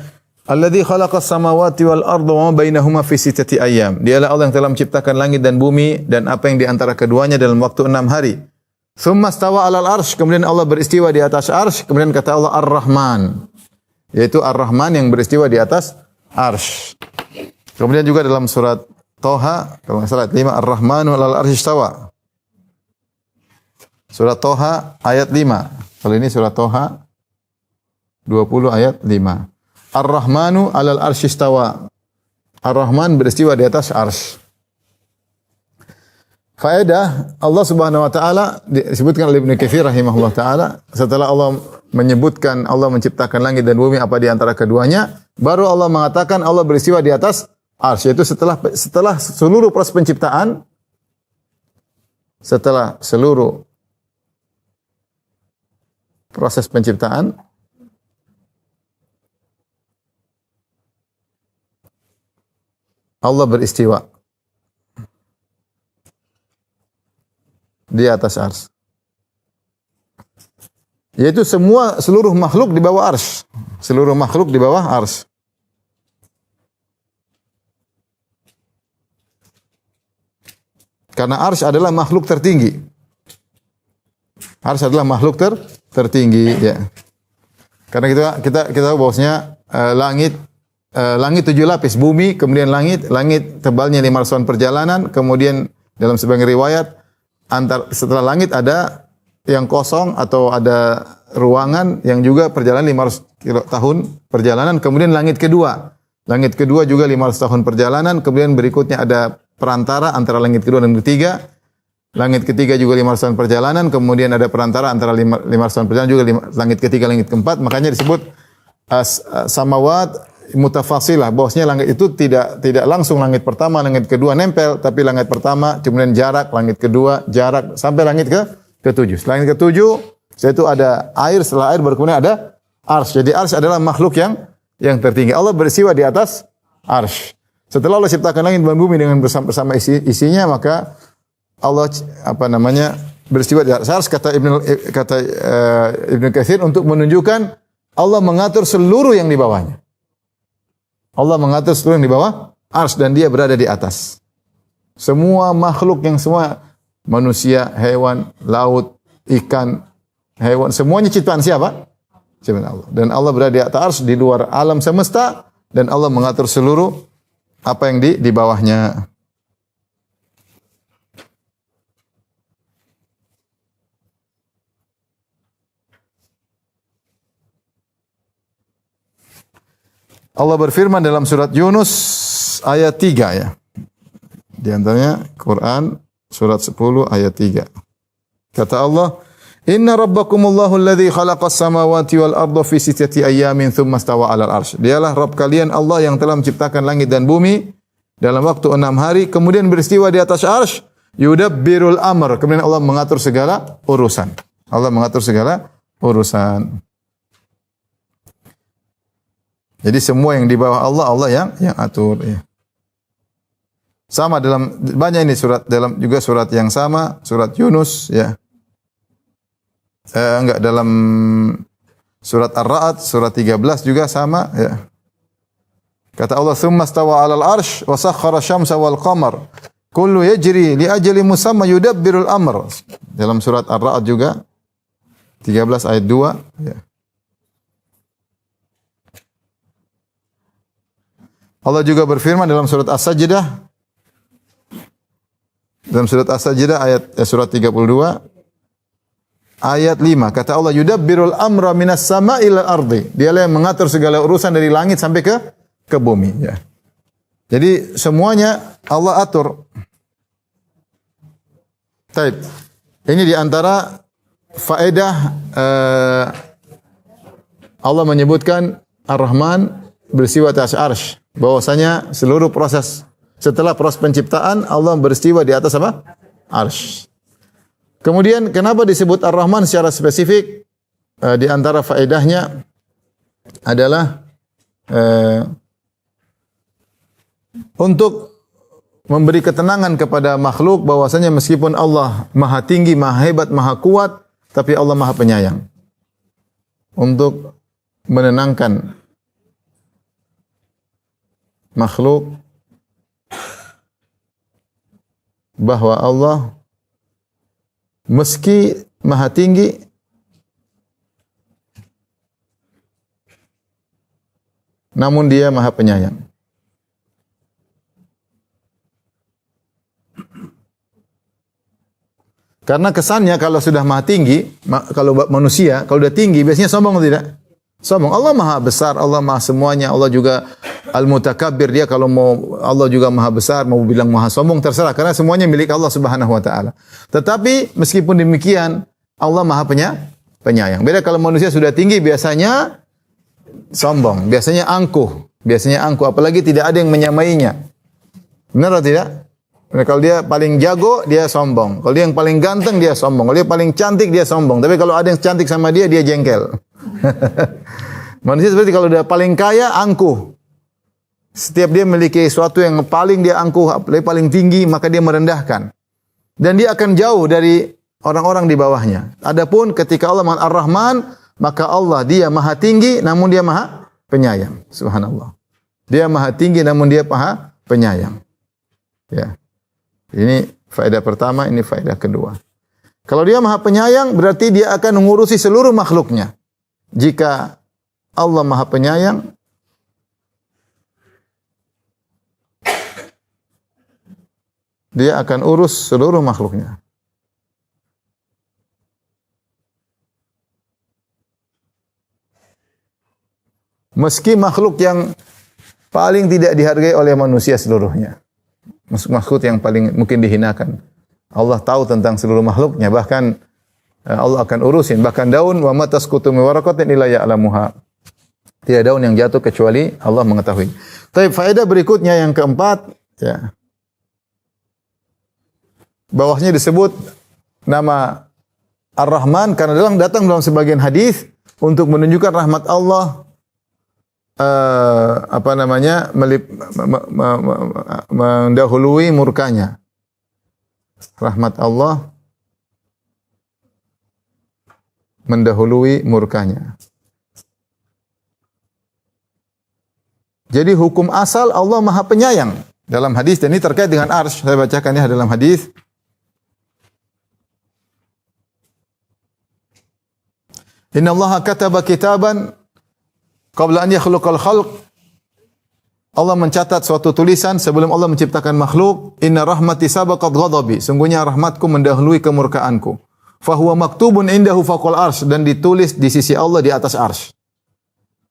Speaker 1: Alladzi khalaqas samawati wal arda wa ma bainahuma fi sittati ayyam. Dialah Allah yang telah menciptakan langit dan bumi dan apa yang di antara keduanya dalam waktu 6 hari. Tsumma stawa 'alal arsy, kemudian Allah beristiwa di atas arsy, kemudian kata Allah Ar-Rahman, yaitu Ar-Rahman yang beristiwa di atas arsy. Kemudian juga dalam surat Toha, kalau nggak salah, 5, Ar-Rahmanu 'alal arsy istawa. Surat Toha ayat 5. Kalau ini surat Toha 20 ayat 5. Ar-Rahmanu 'alal arsy istawa. Ar-Rahman beristiwa di atas arsy. Faedah, Allah Subhanahu wa taala disebutkan oleh Ibnu Katsir rahimahullah taala, setelah Allah menyebutkan Allah menciptakan langit dan bumi apa di antara keduanya, baru Allah mengatakan Allah beristiwa di atas arsy, yaitu setelah seluruh proses penciptaan, setelah seluruh proses penciptaan, Allah beristiwa di atas arsy. Yaitu seluruh makhluk di bawah arsy. Seluruh makhluk di bawah arsy. Karena arsy adalah makhluk tertinggi. Arsy adalah makhluk tertinggi ya. Karena kita tahu bahwasanya langit 7 lapis, bumi, kemudian langit tebalnya 500 tahun perjalanan, kemudian dalam sebagian riwayat setelah langit ada yang kosong atau ada ruangan yang juga perjalanan 500 tahun perjalanan, kemudian langit kedua juga 500 tahun perjalanan, kemudian berikutnya ada perantara antara langit kedua dan ketiga. Langit ketiga juga 500 tahun perjalanan, kemudian ada perantara antara 500 tahun perjalanan juga langit ketiga, langit keempat. Makanya disebut samawat mutafasilah, bahwasanya langit itu tidak langsung langit pertama, langit kedua nempel, tapi langit pertama, kemudian jarak, langit kedua, jarak, sampai langit ke-7. Langit ke-7, yaitu ada air, setelah air baru kemudian ada arsy. Jadi arsy adalah makhluk yang tertinggi. Allah beristiwa di atas arsy. Setelah Allah ciptakan langit dan bumi dengan bersama isinya, maka Allah beristiwa di atas arsy, kata Ibnu Katsir, untuk menunjukkan Allah mengatur seluruh yang di bawahnya. Allah mengatur seluruh yang di bawah arsy dan dia berada di atas. Semua makhluk yang semua manusia, hewan, laut, ikan, hewan, semuanya ciptaan siapa? Ciptaan Allah. Dan Allah berada di atas arsy, di luar alam semesta, dan Allah mengatur seluruh apa yang di bawahnya. Allah berfirman dalam surat Yunus ayat 3 ya. Di antaranya Quran surat 10 ayat 3. Kata Allah, "Inna rabbakumullahu alladzi khalaqas samawati wal arda fi sittati ayyamin tsumma stawa 'alal arsy." Dialah Rabb kalian Allah yang telah menciptakan langit dan bumi dalam waktu 6 hari, kemudian beristiwa di atas arsy, yudabbirul amr. Kemudian Allah mengatur segala urusan. Allah mengatur segala urusan. Jadi semua yang di bawah Allah, Allah yang atur. Ya. Sama dalam banyak ini surat, dalam juga surat yang sama, surat Yunus ya. Enggak, dalam surat Ar-Ra'd surat 13 juga sama ya. Kata Allah, "Tsumma stawa 'alal arsy wa sakhkhara asy-syamsa wal qamar kullu yajri li ajalin musamma yudabbirul amr." Dalam surat Ar-Ra'd juga 13 ayat 2 ya. Allah juga berfirman dalam surat As-Sajdah, ayat surat 32 ayat 5, kata Allah, yudabbirul amra minas sama'i ilal ardi. Dialah yang mengatur segala urusan dari langit sampai ke bumi ya. Jadi semuanya Allah atur. Baik. Ini di antara faedah Allah menyebutkan Ar-Rahman beristiwa atas arsy, bahwasanya seluruh proses setelah proses penciptaan Allah beristiwa di atas apa? Arsy. Kemudian kenapa disebut Ar-Rahman secara spesifik? Di antara faedahnya adalah untuk memberi ketenangan kepada makhluk bahwasanya meskipun Allah Maha Tinggi, Maha Hebat, Maha Kuat, tapi Allah Maha Penyayang. Untuk menenangkan makhluk bahwa Allah meski Maha Tinggi, namun Dia Maha Penyayang. Karena kesannya kalau sudah Maha Tinggi, kalau manusia, kalau sudah tinggi biasanya sombong atau tidak? Sombong. Allah Maha Besar, Allah Maha semuanya, Allah juga Al-Mutakabbir. Dia kalau mau, Allah juga Maha Besar, mau bilang Maha sombong terserah, karena semuanya milik Allah Subhanahu wa taala. Tetapi meskipun demikian, Allah Maha Penyayang. Beda kalau manusia sudah tinggi biasanya sombong, biasanya angkuh, apalagi tidak ada yang menyamainya. Benar atau tidak? Kalau dia paling jago, dia sombong. Kalau dia yang paling ganteng, dia sombong. Kalau dia paling cantik, dia sombong. Tapi kalau ada yang cantik sama dia, dia jengkel. Manusia seperti kalau dia paling kaya, angkuh. Setiap dia memiliki sesuatu yang paling dia angkuh, paling tinggi, maka dia merendahkan. Dan dia akan jauh dari orang-orang di bawahnya. Adapun ketika Allah Ar-Rahman, maka Allah dia Maha Tinggi, namun dia Maha Penyayang. Subhanallah. Dia Maha Tinggi, namun dia Maha Penyayang. Ya. Ini faedah pertama, ini faedah kedua. Kalau dia Maha Penyayang, berarti dia akan mengurusi seluruh makhluknya. Jika Allah Maha Penyayang, dia akan urus seluruh makhluknya. Meski makhluk yang paling tidak dihargai oleh manusia seluruhnya. Makhluk yang paling mungkin dihinakan. Allah tahu tentang seluruh makhluknya, bahkan Allah akan urusin. Bahkan daun, wa ma tasqutu min waraqatin illa ya'lamuha. Tidak daun yang jatuh kecuali Allah mengetahui. Tapi faedah berikutnya yang keempat, ya. Bawahnya disebut nama Ar-Rahman karena datang dalam sebagian hadis untuk menunjukkan rahmat Allah apa namanya mendahului murkanya. Rahmat Allah mendahului murkanya. Jadi hukum asal Allah Maha Penyayang dalam hadis, dan ini terkait dengan arsy. Saya bacakan ya dalam hadis. Inna Allah kataba kitaban qabla an yakhluqal khalq. Allah mencatat suatu tulisan sebelum Allah menciptakan makhluk. Inna rahmati sabaqat ghadabi. Sungguhnya rahmatku mendahului kemurkaanku. Fahuwa maktubun indahu faqal arsy, dan ditulis di sisi Allah di atas arsy.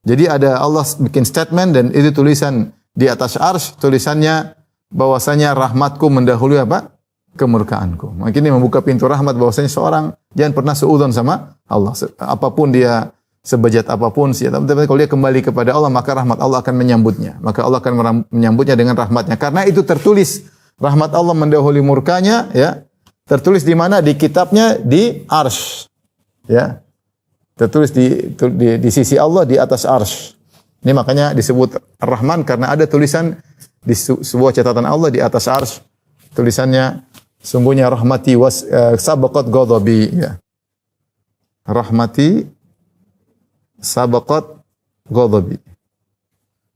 Speaker 1: Jadi ada Allah bikin statement dan itu tulisan di atas arsy, tulisannya bahwasanya rahmatku mendahului apa? Kemurkaanku. Maka ini membuka pintu rahmat bahwasanya seorang jangan pernah seudon sama Allah. Apapun dia, sebejat apapun, tapi kalau dia kembali kepada Allah, maka rahmat Allah akan menyambutnya. Maka Allah akan menyambutnya dengan rahmatnya. Karena itu tertulis rahmat Allah mendahului murkanya, ya. Tertulis di mana? Di kitabnya di arsy. Ya. Tertulis di sisi Allah di atas arsy. Ini makanya disebut Ar-Rahman karena ada tulisan di sebuah catatan Allah di atas arsy. Tulisannya sungguhnya rahmati sabaqat ghadabi, ya. Rahmati sabaqat ghadabi.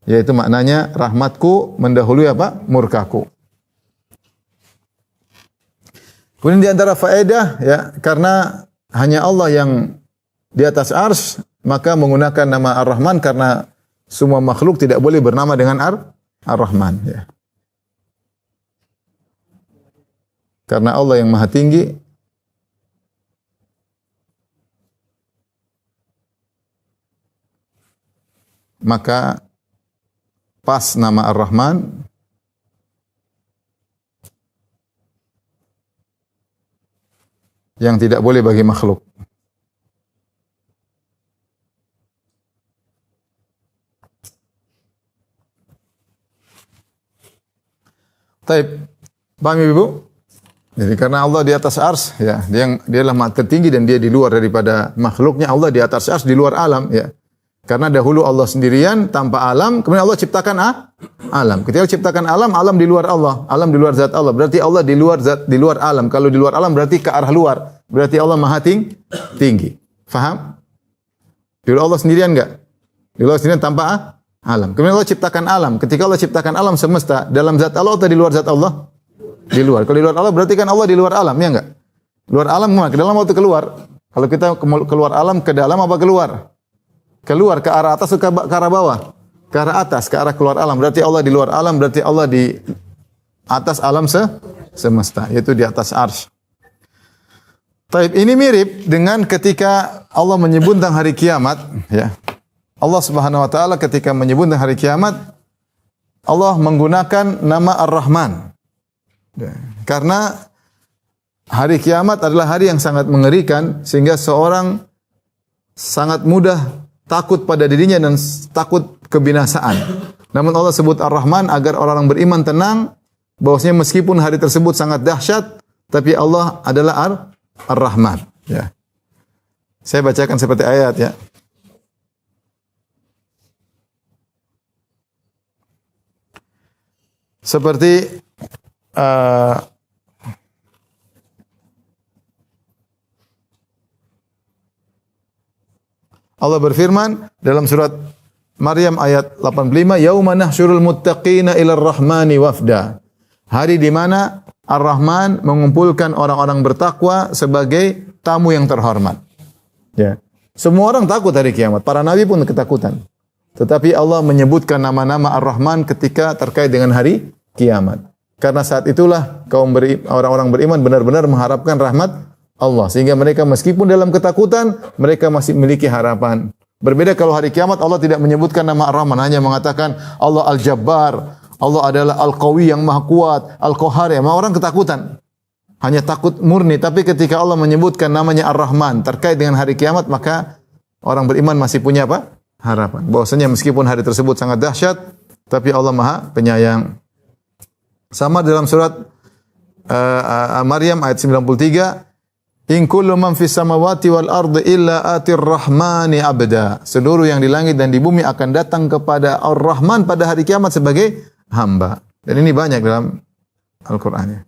Speaker 1: Yaitu maknanya rahmatku mendahului apa? Murkaku. Kemudian di antara faedah, ya, karena hanya Allah yang di atas arsy, maka menggunakan nama Ar-Rahman karena semua makhluk tidak boleh bernama dengan Ar-Rahman, ya. Karena Allah yang Maha Tinggi, maka pas nama Ar-Rahman yang tidak boleh bagi makhluk. Taib, paham Ibu? Jadi karena Allah di atas arsy, ya, dialah Maha tertinggi dan dia di luar daripada makhluknya. Allah di atas arsy, di luar alam, ya. Karena dahulu Allah sendirian tanpa alam, kemudian Allah ciptakan alam. Ketika ciptakan alam, alam di luar Allah, alam di luar zat Allah. Berarti Allah di luar zat, di luar alam. Kalau di luar alam berarti ke arah luar. Berarti Allah Maha tinggi. Faham? Dulu Allah sendirian enggak? Dulu Allah sendirian tanpa alam. Kemudian Allah ciptakan alam. Ketika Allah ciptakan alam semesta, dalam zat Allah atau di luar zat Allah? Di luar. Kalau di luar Allah berarti kan Allah di luar alam, ya enggak? Luar alam mana? Ke dalam atau keluar? Kalau kita keluar alam, ke dalam apa keluar? Keluar, ke arah atas atau ke arah bawah? Ke arah atas, ke arah keluar alam. Berarti Allah di luar alam, berarti Allah di atas alam semesta, yaitu di atas arsy. Taib, ini mirip dengan ketika Allah menyebut tentang hari kiamat, ya. Allah Subhanahu wa taala ketika menyebut tentang hari kiamat, Allah menggunakan nama Ar-Rahman. Ya. Karena hari kiamat adalah hari yang sangat mengerikan sehingga seorang sangat mudah takut pada dirinya dan takut kebinasaan. Namun Allah sebut Ar-Rahman agar orang beriman tenang bahwasanya meskipun hari tersebut sangat dahsyat, tapi Allah adalah Ar-Rahman, ya. Saya bacakan seperti ayat, ya. Seperti Allah berfirman dalam surat Maryam ayat 85, "Yauma nahsyurul muttaqina ilar rahmani wafda." Hari di mana Ar-Rahman mengumpulkan orang-orang bertakwa sebagai tamu yang terhormat. Ya. Semua orang takut hari kiamat, para nabi pun ketakutan. Tetapi Allah menyebutkan nama-nama Ar-Rahman ketika terkait dengan hari kiamat. Karena saat itulah orang-orang beriman benar-benar mengharapkan rahmat Allah. Sehingga mereka meskipun dalam ketakutan, mereka masih memiliki harapan. Berbeda kalau hari kiamat Allah tidak menyebutkan nama Ar-Rahman, hanya mengatakan Allah Al-Jabbar, Allah adalah Al-Qawi yang maha kuat, Al-Qahhar, ya. Orang ketakutan. Hanya takut murni. Tapi ketika Allah menyebutkan namanya Ar-Rahman terkait dengan hari kiamat, maka orang beriman masih punya apa? Harapan. Bahwasanya meskipun hari tersebut sangat dahsyat, tapi Allah Maha Penyayang. Sama dalam surat Maryam ayat 93, In kullu man fis samawati wal ardi illa atir rahmani abda. Seluruh yang di langit dan di bumi akan datang kepada Ar-Rahman pada hari kiamat sebagai hamba. Dan ini banyak dalam Al-Qur'an ya.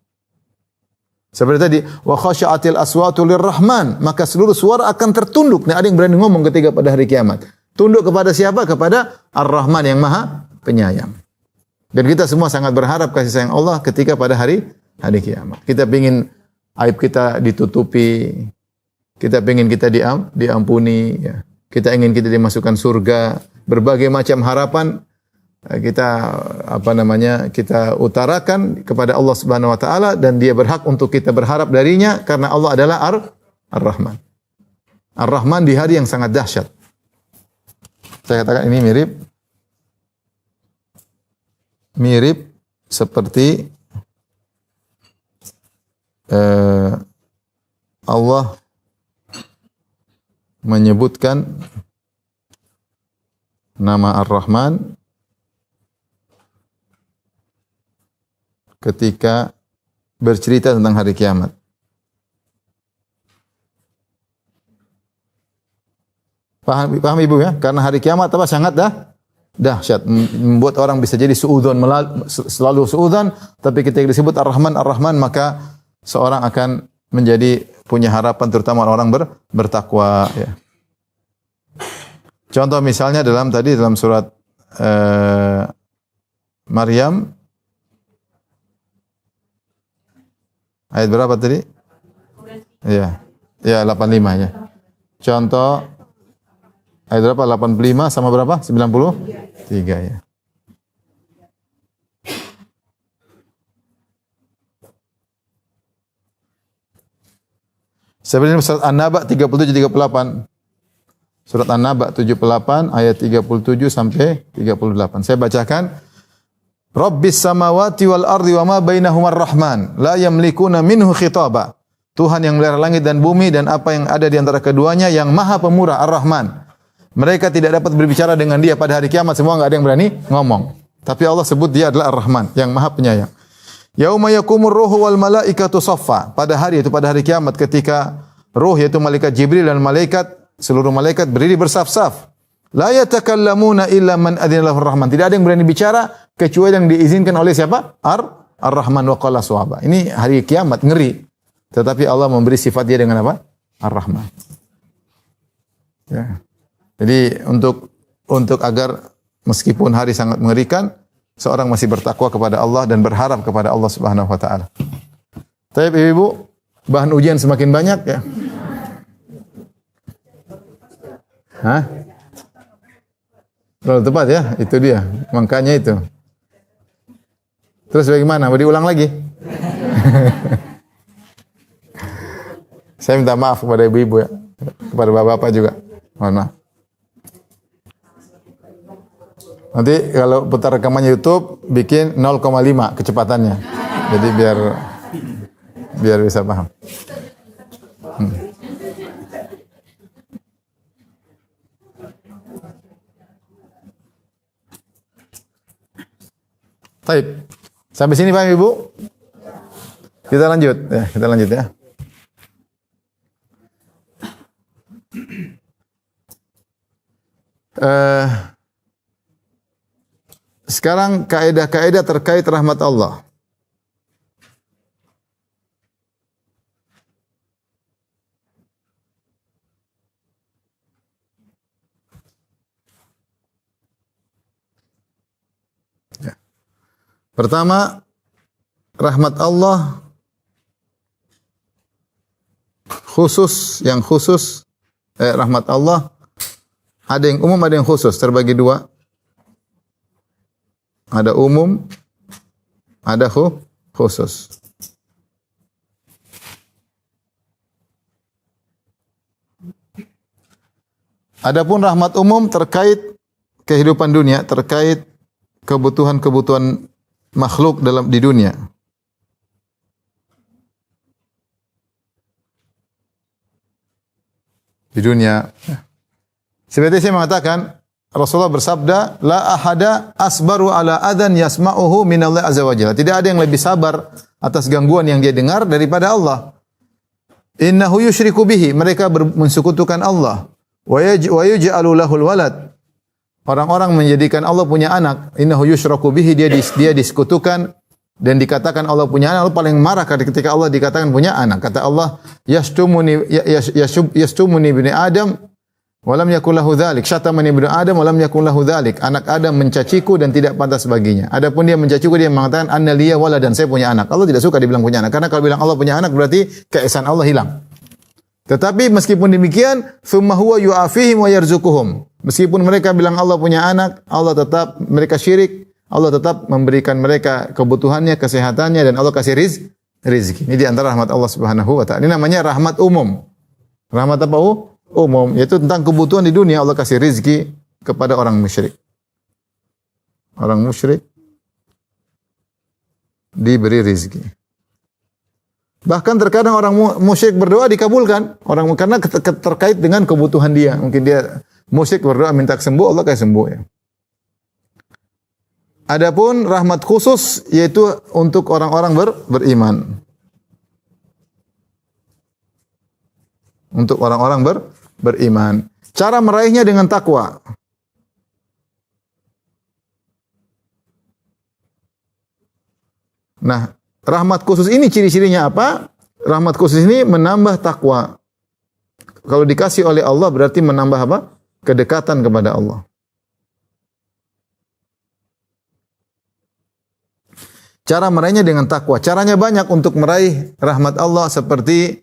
Speaker 1: Seperti tadi, wa khasyatil aswatu lirrahman, maka seluruh suara akan tertunduk. Nah, ada yang berani ngomong ketika pada hari kiamat. Tunduk kepada siapa? Kepada Ar-Rahman yang Maha Penyayang. Dan kita semua sangat berharap kasih sayang Allah ketika pada hari kiamat. Kita ingin aib kita ditutupi, kita ingin kita diampuni, ya. Kita ingin kita dimasukkan surga, berbagai macam harapan kita kita utarakan kepada Allah Subhanahu wa taala dan dia berhak untuk kita berharap darinya karena Allah adalah Ar-Rahman. Ar-Rahman di hari yang sangat dahsyat. Saya katakan ini mirip seperti Allah menyebutkan nama Ar-Rahman ketika bercerita tentang hari kiamat. Paham Ibu ya? Karena hari kiamat sangat dahsyat, membuat orang bisa jadi suudzon, selalu suudzon, tapi ketika disebut Ar-Rahman, maka seorang akan menjadi punya harapan, terutama orang bertakwa ya. Contoh misalnya dalam surat Maryam ayat berapa tadi? Ya, 85 ya. Contoh ayat berapa? 85 sama berapa? 93 ya. Sebenarnya surat An-Naba 37-38. Surat An-Naba 78 ayat 37 sampai 38. Saya bacakan. Rabbis samawati wal ardi wa ma bainahuma ar-Rahman la yamlikuna minhu khitaba. Tuhan yang melihara langit dan bumi dan apa yang ada di antara keduanya yang Maha Pemurah Ar-Rahman. Mereka tidak dapat berbicara dengan dia pada hari kiamat, semua enggak ada yang berani ngomong. Tapi Allah sebut dia adalah Ar-Rahman yang Maha Penyayang. Yauma yakumur ruhu wal malaikatu saffa. Pada hari kiamat ketika ruh yaitu malaikat Jibril dan seluruh malaikat berdiri bersaf-saf. La yatakallamuna illa man adzina lahu Ar-Rahman. Tidak ada yang berani bicara kecuali yang diizinkan oleh siapa? Ar-Rahman wa qala suwaba. Ini hari kiamat ngeri. Tetapi Allah memberi sifat dia dengan apa? Ar-Rahman. Ya. Jadi untuk agar meskipun hari sangat mengerikan, seorang masih bertakwa kepada Allah dan berharap kepada Allah Subhanahu wa taala. Tapi Ibu, bahan ujian semakin banyak ya. Hah? Terlalu tepat ya, itu dia. Makanya itu. Terus bagaimana? Mau diulang lagi? Saya minta maaf kepada ibu-ibu ya. Kepada bapak-bapak juga. Mohon maaf. Nanti kalau putar rekamannya YouTube, bikin 0,5 kecepatannya. Jadi biar bisa paham. Baik. Sampai sini paham Ibu? Kita lanjut ya. Sekarang kaidah-kaidah terkait rahmat Allah. Ya. Pertama, rahmat Allah rahmat Allah ada yang umum, ada yang khusus, terbagi dua. Ada umum, ada khusus. Adapun rahmat umum terkait kehidupan dunia, terkait kebutuhan-kebutuhan makhluk di dunia. Di dunia. Seperti saya mengatakan, Rasulullah bersabda, la ahada asbaru ala adhan yasma'uhu minallah azza wa jalla. Tidak ada yang lebih sabar atas gangguan yang dia dengar daripada Allah. Innahu yusyriku bihi, mereka mensekutukan Allah. Wa yaj'alu lahul walad. Orang-orang menjadikan Allah punya anak. Innahu yusyraku bihi, dia disekutukan dan dikatakan Allah punya anak. Allah paling marah ketika Allah dikatakan punya anak. Kata Allah, yastumuni ibni Adam walam yakul lahu dzalik. Syatamani ibnu Adam walam yakul lahu dzalik. Anak Adam mencaciku dan tidak pantas baginya. Adapun dia mencaciku, dia mengatakan anna liya waladan, saya punya anak. Allah tidak suka dibilang punya anak, karena kalau bilang Allah punya anak berarti keesaan Allah hilang. Tetapi meskipun demikian, tsumma huwa yu'afihim wa yarzuquhum. Meskipun mereka bilang Allah punya anak, Allah tetap, mereka syirik, Allah tetap memberikan mereka kebutuhannya, kesehatannya, dan Allah kasih rizki. Ini di antara rahmat Allah Subhanahu wa ta'ala. Ini namanya rahmat umum. Rahmat apa? Umum, yaitu tentang kebutuhan di dunia. Allah kasih rizki kepada orang musyrik. Orang musyrik diberi rizki. Bahkan terkadang orang musyrik berdoa dikabulkan. Karena terkait dengan kebutuhan dia. Mungkin dia musyrik berdoa minta sembuh, Allah kasih sembuh ya. Adapun rahmat khusus yaitu untuk orang-orang beriman. Untuk orang-orang beriman. Cara meraihnya dengan takwa. Nah, rahmat khusus ini ciri-cirinya apa? Rahmat khusus ini menambah takwa. Kalau dikasih oleh Allah berarti menambah apa? Kedekatan kepada Allah. Cara meraihnya dengan takwa. Caranya banyak untuk meraih rahmat Allah, seperti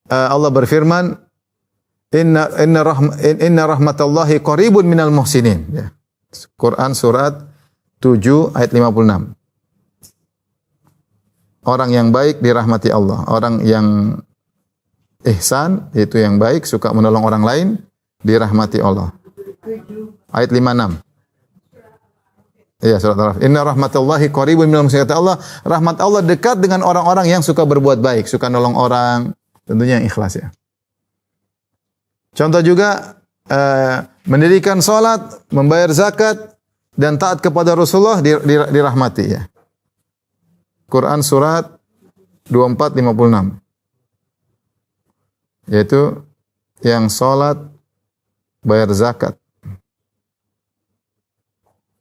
Speaker 1: Allah berfirman, Inna rahmatallahi qaribun minal muhsinin. Ya. Quran surat 7 ayat 56. Orang yang baik dirahmati Allah. Orang yang ihsan, yaitu yang baik, suka menolong orang lain, dirahmati Allah. Ayat 56. Iya, surat Al-Araf. Inna rahmatallahi qaribun minal muhsinin. Kata Allah, rahmat Allah dekat dengan orang-orang yang suka berbuat baik, suka nolong orang, tentunya yang ikhlas ya. Contoh juga mendirikan salat, membayar zakat, dan taat kepada Rasulullah dirahmati ya. Quran surat 24:56. Yaitu yang salat, bayar zakat,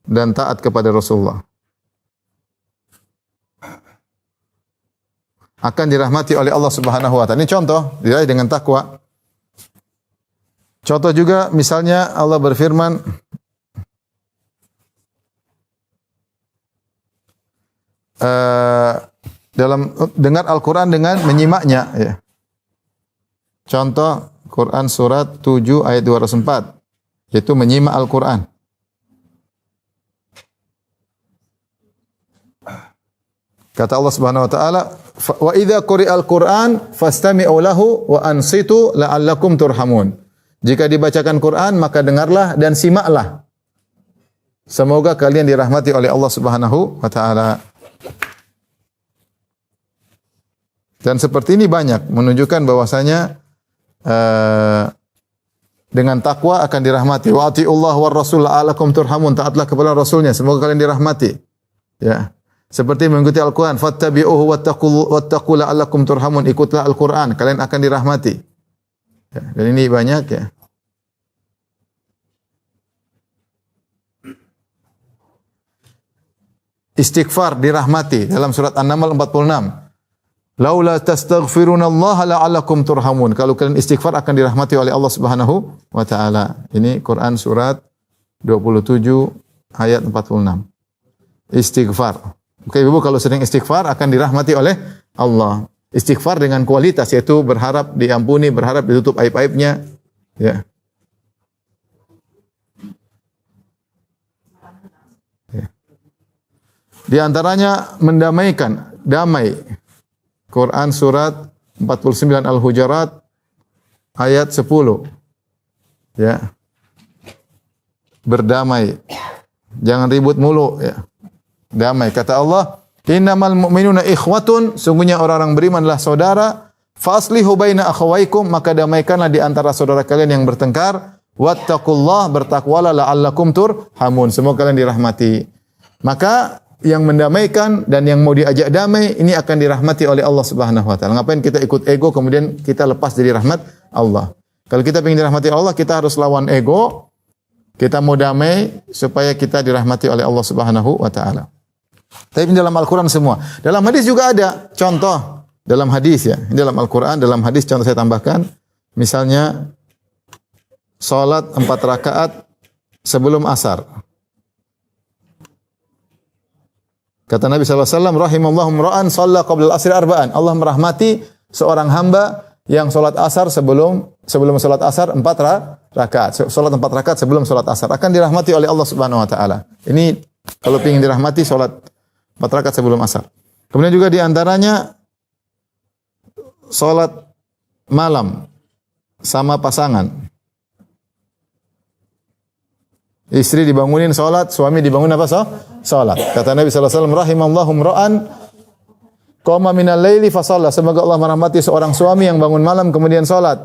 Speaker 1: dan taat kepada Rasulullah akan dirahmati oleh Allah Subhanahu wa ta'ala. Ini contoh diraih dengan takwa. Contoh juga misalnya Allah berfirman dalam dengar Al-Qur'an dengan menyimaknya ya. Contoh Quran surat 7 ayat 204, yaitu menyimak Al-Qur'an. Kata Allah Subhanahu wa taala, "Wa idza quri'al Qur'an fastami'u lahu wa ansitu la'allakum turhamun." Jika dibacakan Quran, maka dengarlah dan simaklah. Semoga kalian dirahmati oleh Allah Subhanahu wa taala. Dan seperti ini banyak menunjukkan bahwasanya dengan takwa akan dirahmati. Wa atiullah war rasul la'allakum turhamun. Taatlah kepada Rasulnya, semoga kalian dirahmati. Ya. Seperti mengikuti Al-Quran, fattabi'uhu wattaqu la'allakum turhamun. Ikutlah Al-Quran, kalian akan dirahmati. Ya, dan ini banyak ya. Istighfar dirahmati dalam surat An-Naml 46. Laula tastaghfirunallaha la'allakum turhamun. Kalau kalian istighfar akan dirahmati oleh Allah Subhanahu wa taala. Ini Quran surat 27 ayat 46. Istighfar. Oke, Ibu, kalau sering istighfar akan dirahmati oleh Allah. Istighfar dengan kualitas, yaitu berharap diampuni, berharap ditutup aib-aibnya. Ya. Ya. Di antaranya mendamaikan, damai. Quran surat 49 Al-Hujurat ayat 10. Ya. Berdamai. Jangan ribut mulu ya. Damai. Kata Allah, innamal mu'minuna ikhwatun, sungguhnya orang-orang beriman adalah saudara. Faslihu baina akhawaykum, maka damaikanlah di antara saudara kalian yang bertengkar. Wattaqullah, bertakwalah la'allakum turhamun, semoga kalian dirahmati. Maka yang mendamaikan dan yang mau diajak damai ini akan dirahmati oleh Allah Subhanahu wa taala. Ngapain kita ikut ego kemudian kita lepas dari rahmat Allah? Kalau kita ingin dirahmati Allah, kita harus lawan ego. Kita mau damai supaya kita dirahmati oleh Allah Subhanahu wa taala. Tapi ini dalam Al-Qur'an semua. Dalam hadis juga ada contoh dalam hadis ya. Ini dalam Al-Qur'an, dalam hadis contoh saya tambahkan. Misalnya salat 4 rakaat sebelum asar. Kata Nabi SAW, rahimallahu imra'an shalla qabla al-asri arba'an. Allah merahmati seorang hamba yang salat asar sebelum salat asar 4 rakaat. Salat 4 rakaat sebelum salat asar akan dirahmati oleh Allah Subhanahu wa taala. Ini kalau ingin dirahmati salat 4 rakaat sebelum asar. Kemudian juga di antaranya salat malam sama pasangan. Istri dibangunin salat, suami dibangun apa? Salat. Kata Nabi sallallahu alaihi wasallam, rahimallahu imra'an qama minal laili fa shalla. Semoga Allah merahmati seorang suami yang bangun malam kemudian salat.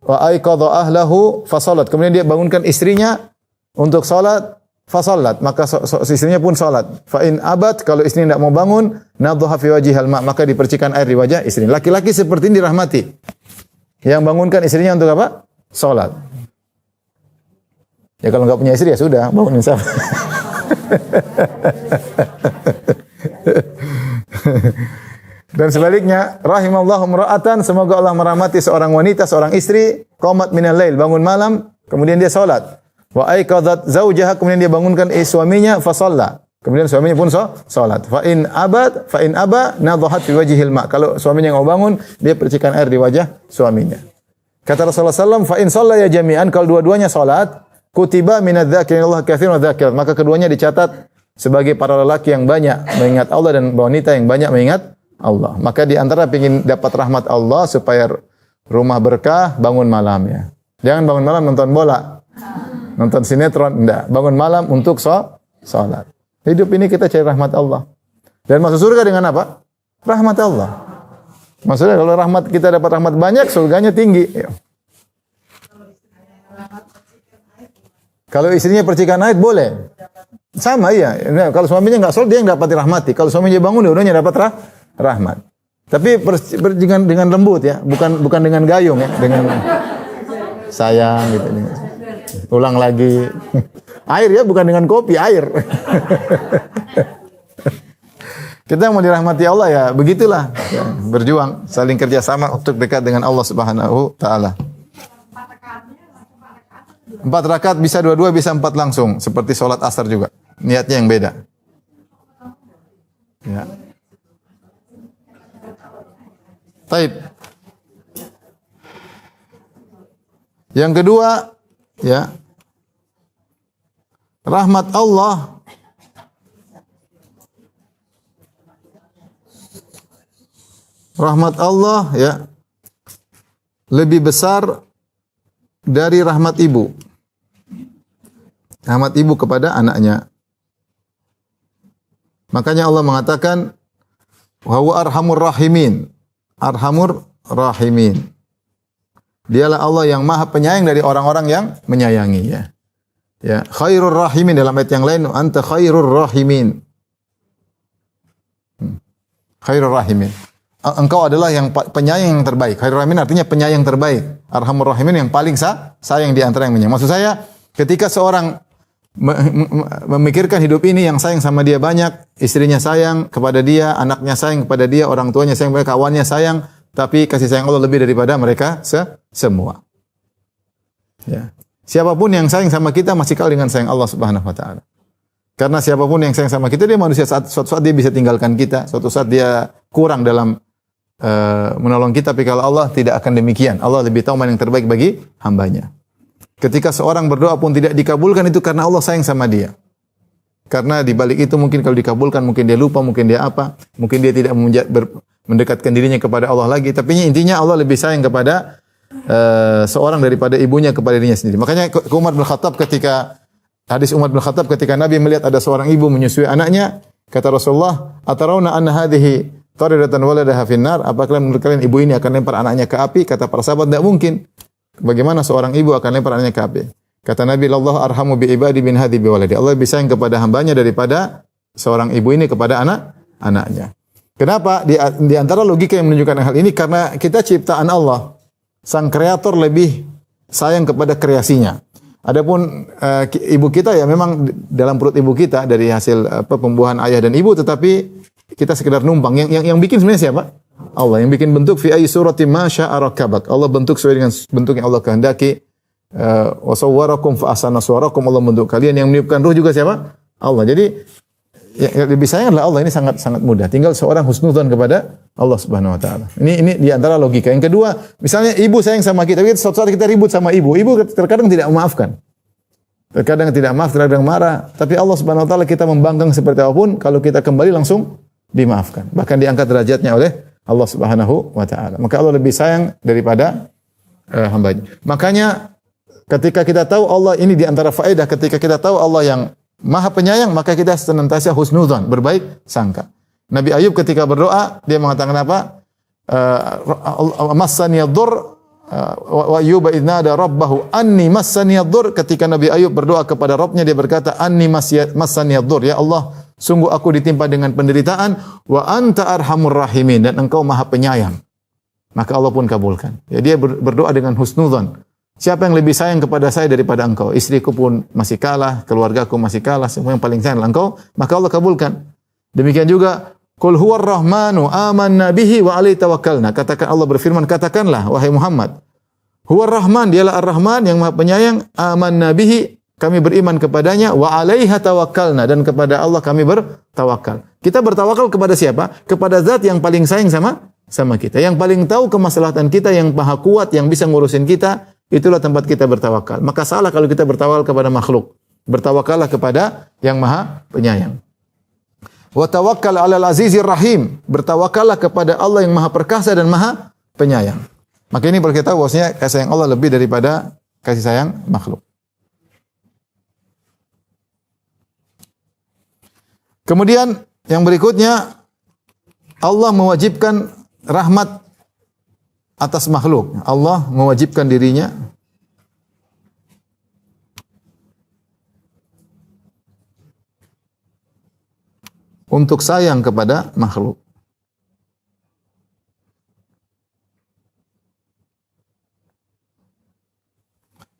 Speaker 1: Wa aiqadha ahlahu fa salat. Kemudian dia bangunkan istrinya untuk salat, fa salat. Maka istrinya pun salat. Fa in abad, kalau istri tidak mau bangun, nadhaha fi wajhihal ma, maka dipercikan air di wajah istri. Laki-laki seperti ini dirahmati. Yang bangunkan istrinya untuk apa? Salat. Ya kalau enggak punya istri ya sudah, bangunin siapa? Dan sebaliknya, rahimallahu imra'atan, semoga Allah merahmati seorang wanita, seorang istri, qamat minal lail, bangun malam, kemudian dia salat. Wa aiqadhat zaujaha, kemudian dia bangunkan suaminya fa shalla. Kemudian suaminya pun salat. Fa in aba nadhahat fi wajhil ma. Kalau suaminya enggak mau bangun, dia percikan air di wajah suaminya. Kata Rasulullah sallallahu alaihi wasallam, fa in shalla ya jami'an, kalau dua-duanya salat, kutiba minadz-dzakirin Allah katsiran wa dzakirat, maka keduanya dicatat sebagai para lelaki yang banyak mengingat Allah dan wanita yang banyak mengingat Allah. Maka di antara ingin dapat rahmat Allah supaya rumah berkah, bangun malam ya. Jangan bangun malam nonton bola, nonton sinetron, enggak. Bangun malam untuk salat. Hidup ini kita cari rahmat Allah. Dan masuk surga dengan apa? Rahmat Allah. Maksudnya kalau rahmat kita dapat rahmat banyak, surganya tinggi. Kalau istrinya percikan haid boleh. Sama iya. Kalau suaminya enggak sholat dia yang dapat dirahmati. Kalau suaminya bangun dua-duanya dapat rahmat. Tapi dengan lembut ya, bukan dengan gayung ya, dengan sayang gitu. Ulang lagi. Air ya, bukan dengan kopi, air. Kita mau dirahmati Allah ya, begitulah. Ya, berjuang, saling kerjasama untuk dekat dengan Allah Subhanahu taala. 4 rakaat bisa dua-dua, bisa 4 langsung. Seperti sholat asar juga. Niatnya yang beda. Ya. Taib. Yang kedua, ya. Rahmat Allah ya lebih besar dari rahmat ibu. Rahmat ibu kepada anaknya. Makanya Allah mengatakan wa huwa arhamur rahimin. Arhamur rahimin. Dialah Allah yang Maha Penyayang dari orang-orang yang menyayangi ya. Ya, khairur rahimin dalam ayat yang lain anta khairur rahimin. Khairur rahimin. Engkau adalah yang penyayang yang terbaik. Khairur rahimin artinya penyayang terbaik. Arhamur rahimin yang paling sayang di antara yang menyayang. Maksud saya ketika seorang memikirkan hidup ini yang sayang sama dia banyak, istrinya sayang kepada dia, anaknya sayang kepada dia, orang tuanya sayang kepada kawannya sayang, tapi kasih sayang Allah lebih daripada mereka semua. Ya. Siapapun yang sayang sama kita masih kalah dengan sayang Allah Subhanahu wa taala. Karena siapapun yang sayang sama kita, dia manusia, suatu saat dia bisa tinggalkan kita, suatu saat dia kurang dalam menolong kita, tapi kalau Allah tidak akan demikian. Allah lebih tahu mana yang terbaik bagi hambanya. Ketika seorang berdoa pun tidak dikabulkan itu karena Allah sayang sama dia. Karena di balik itu mungkin kalau dikabulkan mungkin dia lupa, mungkin dia apa, mungkin dia tidak mendekatkan dirinya kepada Allah lagi. Tapi intinya Allah lebih sayang kepada seorang daripada ibunya kepada dirinya sendiri. Makanya Umar bin Khattab ketika hadis Umar bin Khattab ketika Nabi melihat ada seorang ibu menyusui anaknya, kata Rasulullah, "Atarawna anna hadhihi taridatan waladaha finnar?" Apakah menurut kalian ibu ini akan lempar anaknya ke api? Kata para sahabat, tidak mungkin. Bagaimana seorang ibu akan lempar anaknya ke api? Kata Nabi, "Allah arhamu bi ibadi bin hadhi bi waladi." Allah lebih sayang kepada hambanya daripada seorang ibu ini kepada anaknya. Kenapa? Di antara logika yang menunjukkan hal ini karena kita ciptaan Allah. Sang kreator lebih sayang kepada kreasinya. Adapun ibu kita ya memang dalam perut ibu kita dari hasil pembuahan ayah dan ibu, tetapi kita sekedar numpang. Yang bikin sebenarnya siapa? Allah. Yang bikin bentuk fi ayyi suratin ma syaa rakabak. Allah bentuk sesuai dengan bentuk yang Allah kehendaki. Wa sawwarakum fa ahsana suwarakum. Allah bentuk kalian. Yang meniupkan ruh juga siapa? Allah. Jadi yang lebih sayang adalah Allah. Ini sangat sangat mudah. Tinggal seorang husnudzon kepada Allah Subhanahu wa taala. Ini di antara logika. Yang kedua, misalnya ibu sayang sama kita, tapi suatu saat kita ribut sama ibu. Ibu terkadang tidak memaafkan. Terkadang tidak maaf, terkadang marah. Tapi Allah Subhanahu wa taala kita membangkang seperti apapun, kalau kita kembali langsung dimaafkan. Bahkan diangkat derajatnya oleh Allah Subhanahu wa taala. Maka Allah lebih sayang daripada hambanya. Makanya ketika kita tahu Allah, ini di antara faedah, ketika kita tahu Allah yang Maha Penyayang, maka kita senantiasa husnudzon, berbaik sangka. Nabi Ayub ketika berdoa, dia mengatakan apa? Massani ad-dur wa Ayyuba idz nada rabbahu anni massani ad-dur. Ketika Nabi Ayub berdoa kepada Rabbnya, dia berkata anni massani ad-dur, ya Allah, sungguh aku ditimpa dengan penderitaan, wa anta arhamur rahimin, dan engkau Maha Penyayang. Maka Allah pun kabulkan. Ya, dia berdoa dengan husnudzon. Siapa yang lebih sayang kepada saya daripada engkau? Istriku pun masih kalah, keluargaku masih kalah, semua yang paling sayang adalah engkau. Maka Allah kabulkan. Demikian juga, Qul huwar rahmanu amanna bihi wa alaihi tawakkalna. Katakan, Allah berfirman, katakanlah wahai Muhammad, huwar rahman, dialah ar-rahman yang Maha Penyayang, amanna bihi, kami beriman kepadanya, wa alaihi tawakkalna, dan kepada Allah kami bertawakal. Kita bertawakal kepada siapa? Kepada zat yang paling sayang sama kita, yang paling tahu kemaslahatan kita, yang maha kuat, yang bisa ngurusin kita. Itulah tempat kita bertawakal. Maka salah kalau kita bertawakal kepada makhluk. Bertawakallah kepada yang Maha Penyayang. Wa tawakkal 'alal azizir rahim. Bertawakallah kepada Allah yang Maha Perkasa dan Maha Penyayang. Maka ini perlu kita tahu bahwasanya kasih sayang Allah lebih daripada kasih sayang makhluk. Kemudian yang berikutnya, Allah mewajibkan rahmat atas makhluk. Allah mewajibkan dirinya untuk sayang kepada makhluk.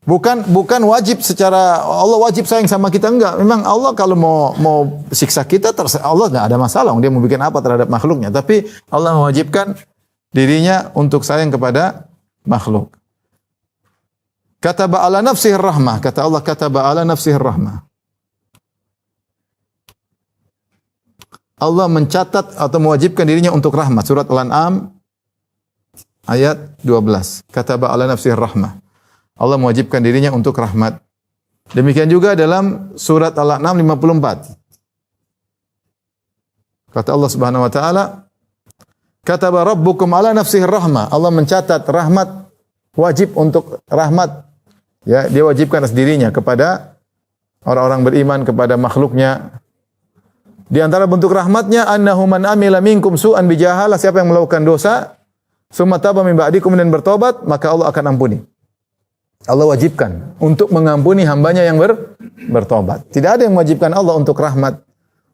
Speaker 1: Bukan wajib secara Allah wajib sayang sama kita, enggak. Memang Allah kalau mau siksa kita, Allah enggak ada masalah. Dia mau bikin apa terhadap makhluknya. Tapi Allah mewajibkan dirinya untuk sayang kepada makhluk. Kataba ala nafsihir rahmah. Kata Allah, kataba ala nafsihir rahmah. Allah mencatat atau mewajibkan dirinya untuk rahmat. Surat Al-An'am ayat 12. Kataba ala nafsihir rahmah. Allah mewajibkan dirinya untuk rahmat. Demikian juga dalam surat Al-An'am 54. Kata Allah Subhanahu wa taala, kataba rabbukum ala nafsihir rahmah. Allah mencatat rahmat, wajib untuk rahmat. Ya, dia wajibkan atas dirinya kepada orang-orang beriman, kepada makhluknya. Di antara bentuk rahmatnya, annahu man amila minkum su'an bijahalah, siapa yang melakukan dosa, summa taba min ba'di, kemudian bertobat, maka Allah akan ampuni. Allah wajibkan untuk mengampuni hambanya yang bertobat. Tidak ada yang mewajibkan Allah untuk rahmat.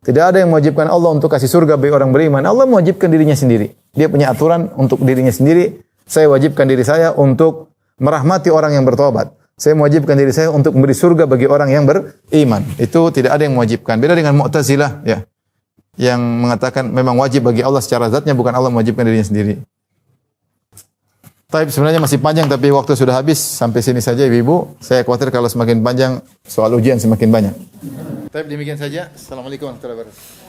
Speaker 1: Tidak ada yang mewajibkan Allah untuk kasih surga bagi orang beriman. Allah mewajibkan dirinya sendiri. Dia punya aturan untuk dirinya sendiri. Saya wajibkan diri saya untuk merahmati orang yang bertobat. Saya mewajibkan diri saya untuk memberi surga bagi orang yang beriman. Itu tidak ada yang mewajibkan. Beda dengan Mu'tazilah, ya, yang mengatakan memang wajib bagi Allah secara zatnya, bukan Allah mewajibkan dirinya sendiri. Tapi sebenarnya masih panjang, tapi waktu sudah habis. Sampai sini saja Ibu-ibu. Saya khawatir kalau semakin panjang soal ujian semakin banyak. Tapi demikian saja. Assalamualaikum warahmatullahi wabarakatuh.